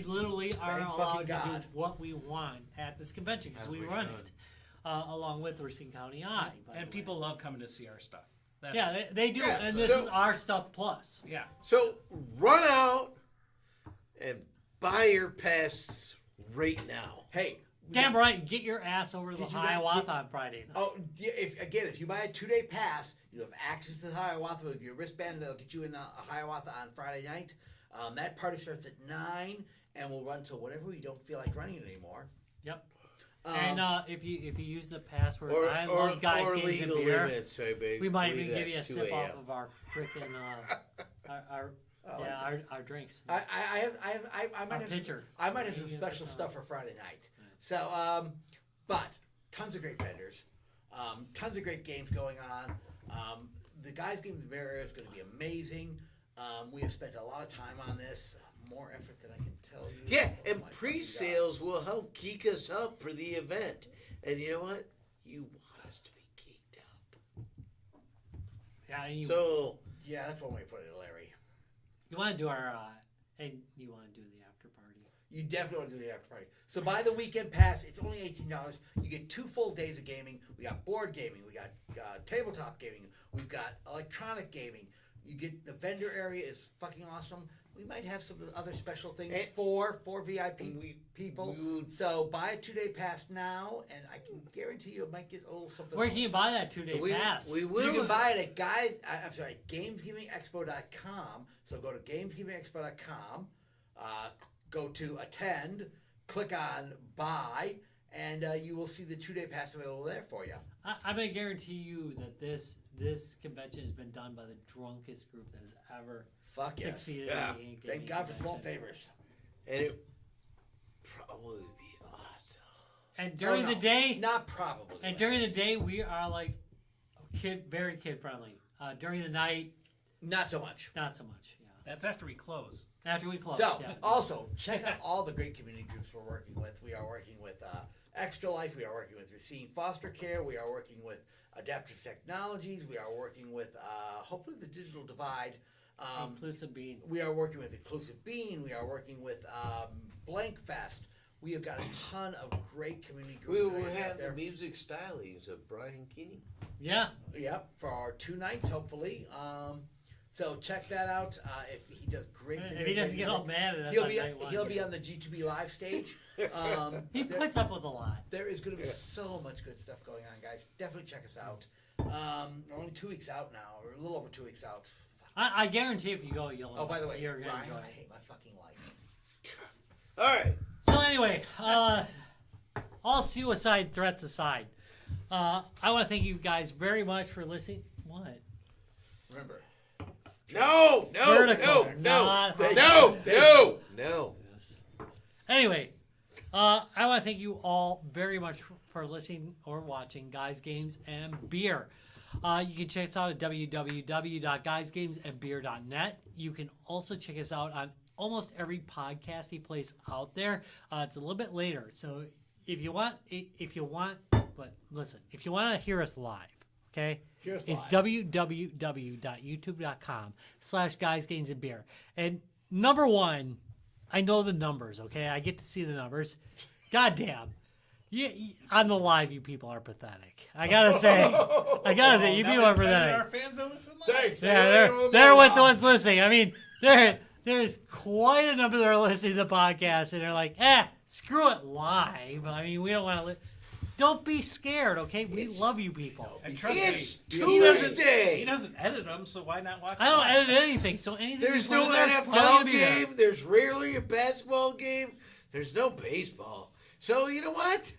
literally are Thank allowed to fucking do God. what we want at this convention because As we we run should. it along with Racine County Eye. by the And way. people love coming to see our stuff. That's, Yeah, they do, Yeah, and this so- is our stuff plus. yeah. So run out and buy your passes right now. Hey. we Damn got- right, get your ass over to the Did you not- Hiawatha on Friday night. Oh, yeah, if you buy a 2-day pass, you have access to the Hiawatha with your wristband. That'll get you in the Hiawatha on Friday night. That party starts at 9 and will run till whatever we don't feel like running it anymore. Yep. Um, And if you use the password, Or, I or, love guys, or games, and legal beer. limits. We might even give you a that's 2 sip off a.m. of our freaking our drinks. I might Our have pitcher. I might have some Yeah, special that's stuff for Friday night. So, but tons of great vendors, tons of great games going on. The Guys Games and Beer area is going to be amazing. We have spent a lot of time on this. More effort than I can tell you. Yeah, Oh and my fucking pre-sales will help geek us up for the event. And you know what? You want us to be geeked up. Yeah, and you So God. Yeah, that's one way to put it, Larry. want to do our and you want to do the after party. You definitely want to do the after party. So buy the weekend pass. It's only $18. You get 2 full days of gaming. We got board gaming. We got tabletop gaming. We've got electronic gaming. You get the vendor area is fucking awesome. We might have some other special things And- for VIP people. we would- So buy a 2-day pass now, and I can guarantee you it might get a little something. Where can you else. buy that 2-day we, pass? we will. You can buy it at gamesgivingexpo.com. So go to gamesgivingexpo.com, go to attend, click on buy, and you will see the 2-day pass available there for you. I'm gonna guarantee you that this convention has been done by the drunkest group that has ever Fuck yes. succeeded. Yeah. In the game Thank God for small convention. favors. And it probably be awesome. And during the day, Not probably. and during the day, we are like very kid friendly. During the night, Not so much. not so much. Yeah. That's after we close. After we close. So, yeah. also, check out all the great community groups we're working with. We are working with Extra Life. We are working with Racine Foster Care. We are working with Adaptive Technologies. We are working with, hopefully, the Digital Divide. Inclusive Being. We are working with Inclusive Being. We are working with Blank Fest. We have got a ton of great community We groups. will right out have the there. music stylings of Brian Kinney. Yeah. Yep, for our 2 nights, hopefully. So check that out. If he does great If he doesn't get all mad at us he'll on be night one. he'll be on the G2B live stage. He puts up with a lot. There is going to be so much good stuff going on, guys. Definitely check us out. We're only 2 weeks out now, or a little over 2 weeks out. I guarantee if you go, you'll. Oh, by the way, you're gonna Ryan, enjoy I it. hate my fucking life. All right. So anyway, all suicide threats aside, I want to thank you guys very much for listening. What? Remember, No, Vertical, no. not Anyway, I want to thank you all very much for listening or watching Guys, Games, and Beer. You can check us out at www.guysgamesandbeer.net. You can also check us out on almost every podcasting place out there. It's a little bit later, so if you want, but listen, if you want to hear us live, okay, it's www.youtube.com/guysgamesandbeer. And number one, I know the numbers, okay? I get to see the numbers. Goddamn. On the live, you people are pathetic. I gotta say, you people are pathetic. Our fans don't listen live. thanks. Yeah, they're with the ones listening. I mean, there's quite a number that are listening to the podcast, and they're like, screw it live. I mean, we don't want to. Don't be scared, okay? We love you people. And trust It's me, Tuesday. he doesn't edit them, so why not watch? I don't them? edit anything, so anything. There's you put no in there is probably NFL gonna be there. game. There's rarely a basketball game. There's no baseball. So you know what?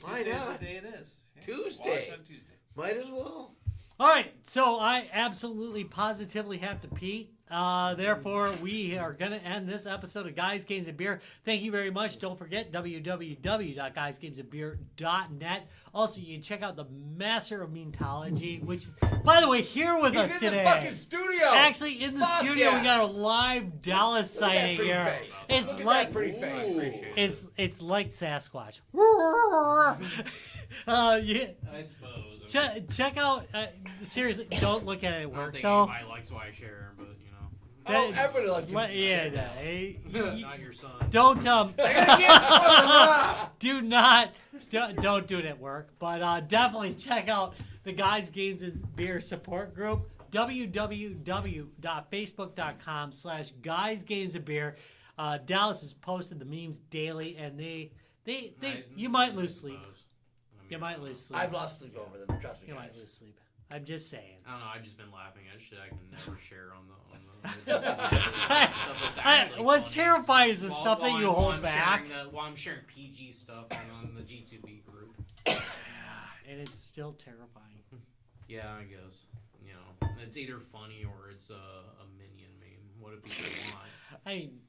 Why Tuesday's not? the day it is. Yeah, Tuesday. Watch on Tuesday. Might as well. All right, so I absolutely positively have to pee. Therefore, we are going to end this episode of Guys, Games, and Beer. Thank you very much. Don't forget www.guysgamesandbeer.net. Also, you can check out the Master of Meantology, which is, by the way, here with us He's today. in the fucking studio. Actually, in the Fuck studio, yeah. we got a live Dallas Look at that sighting pretty here. face. It's Look at like that pretty face. Appreciate it. it's like Sasquatch. Yeah. I suppose. Check out. Seriously, don't look at it at I don't work think though. anybody likes what I share, but you know, Oh, everybody likes Yeah, you. not your son. don't I gotta get do not don't do it at work. But definitely check out the Guys, Games, and Beer support group. www.facebook.com/Guys, Games, and Beer. Dallas is posting the memes daily, and you might lose sleep. You might lose sleep. I've lost sleep over them. Trust me. You guys. might lose sleep. I'm just saying. I don't know. I've just been laughing at shit I can never share on the stuff that's actually What's funny. terrifying is the While- stuff that while you I'm- hold while I'm back, sharing while I'm sharing PG stuff on the G2B group. and it's still terrifying. Yeah, I guess. You know, it's either funny or it's a minion meme. What do people want? I mean,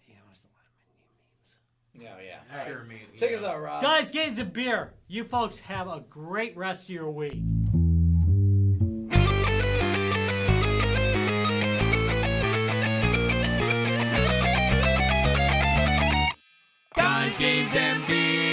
yeah, there's a lot of menu memes. Yeah. All right. Sure, me. Take us out, Rob. Guys, Games, and Beer. You folks have a great rest of your week. Guys, Games, and Beer.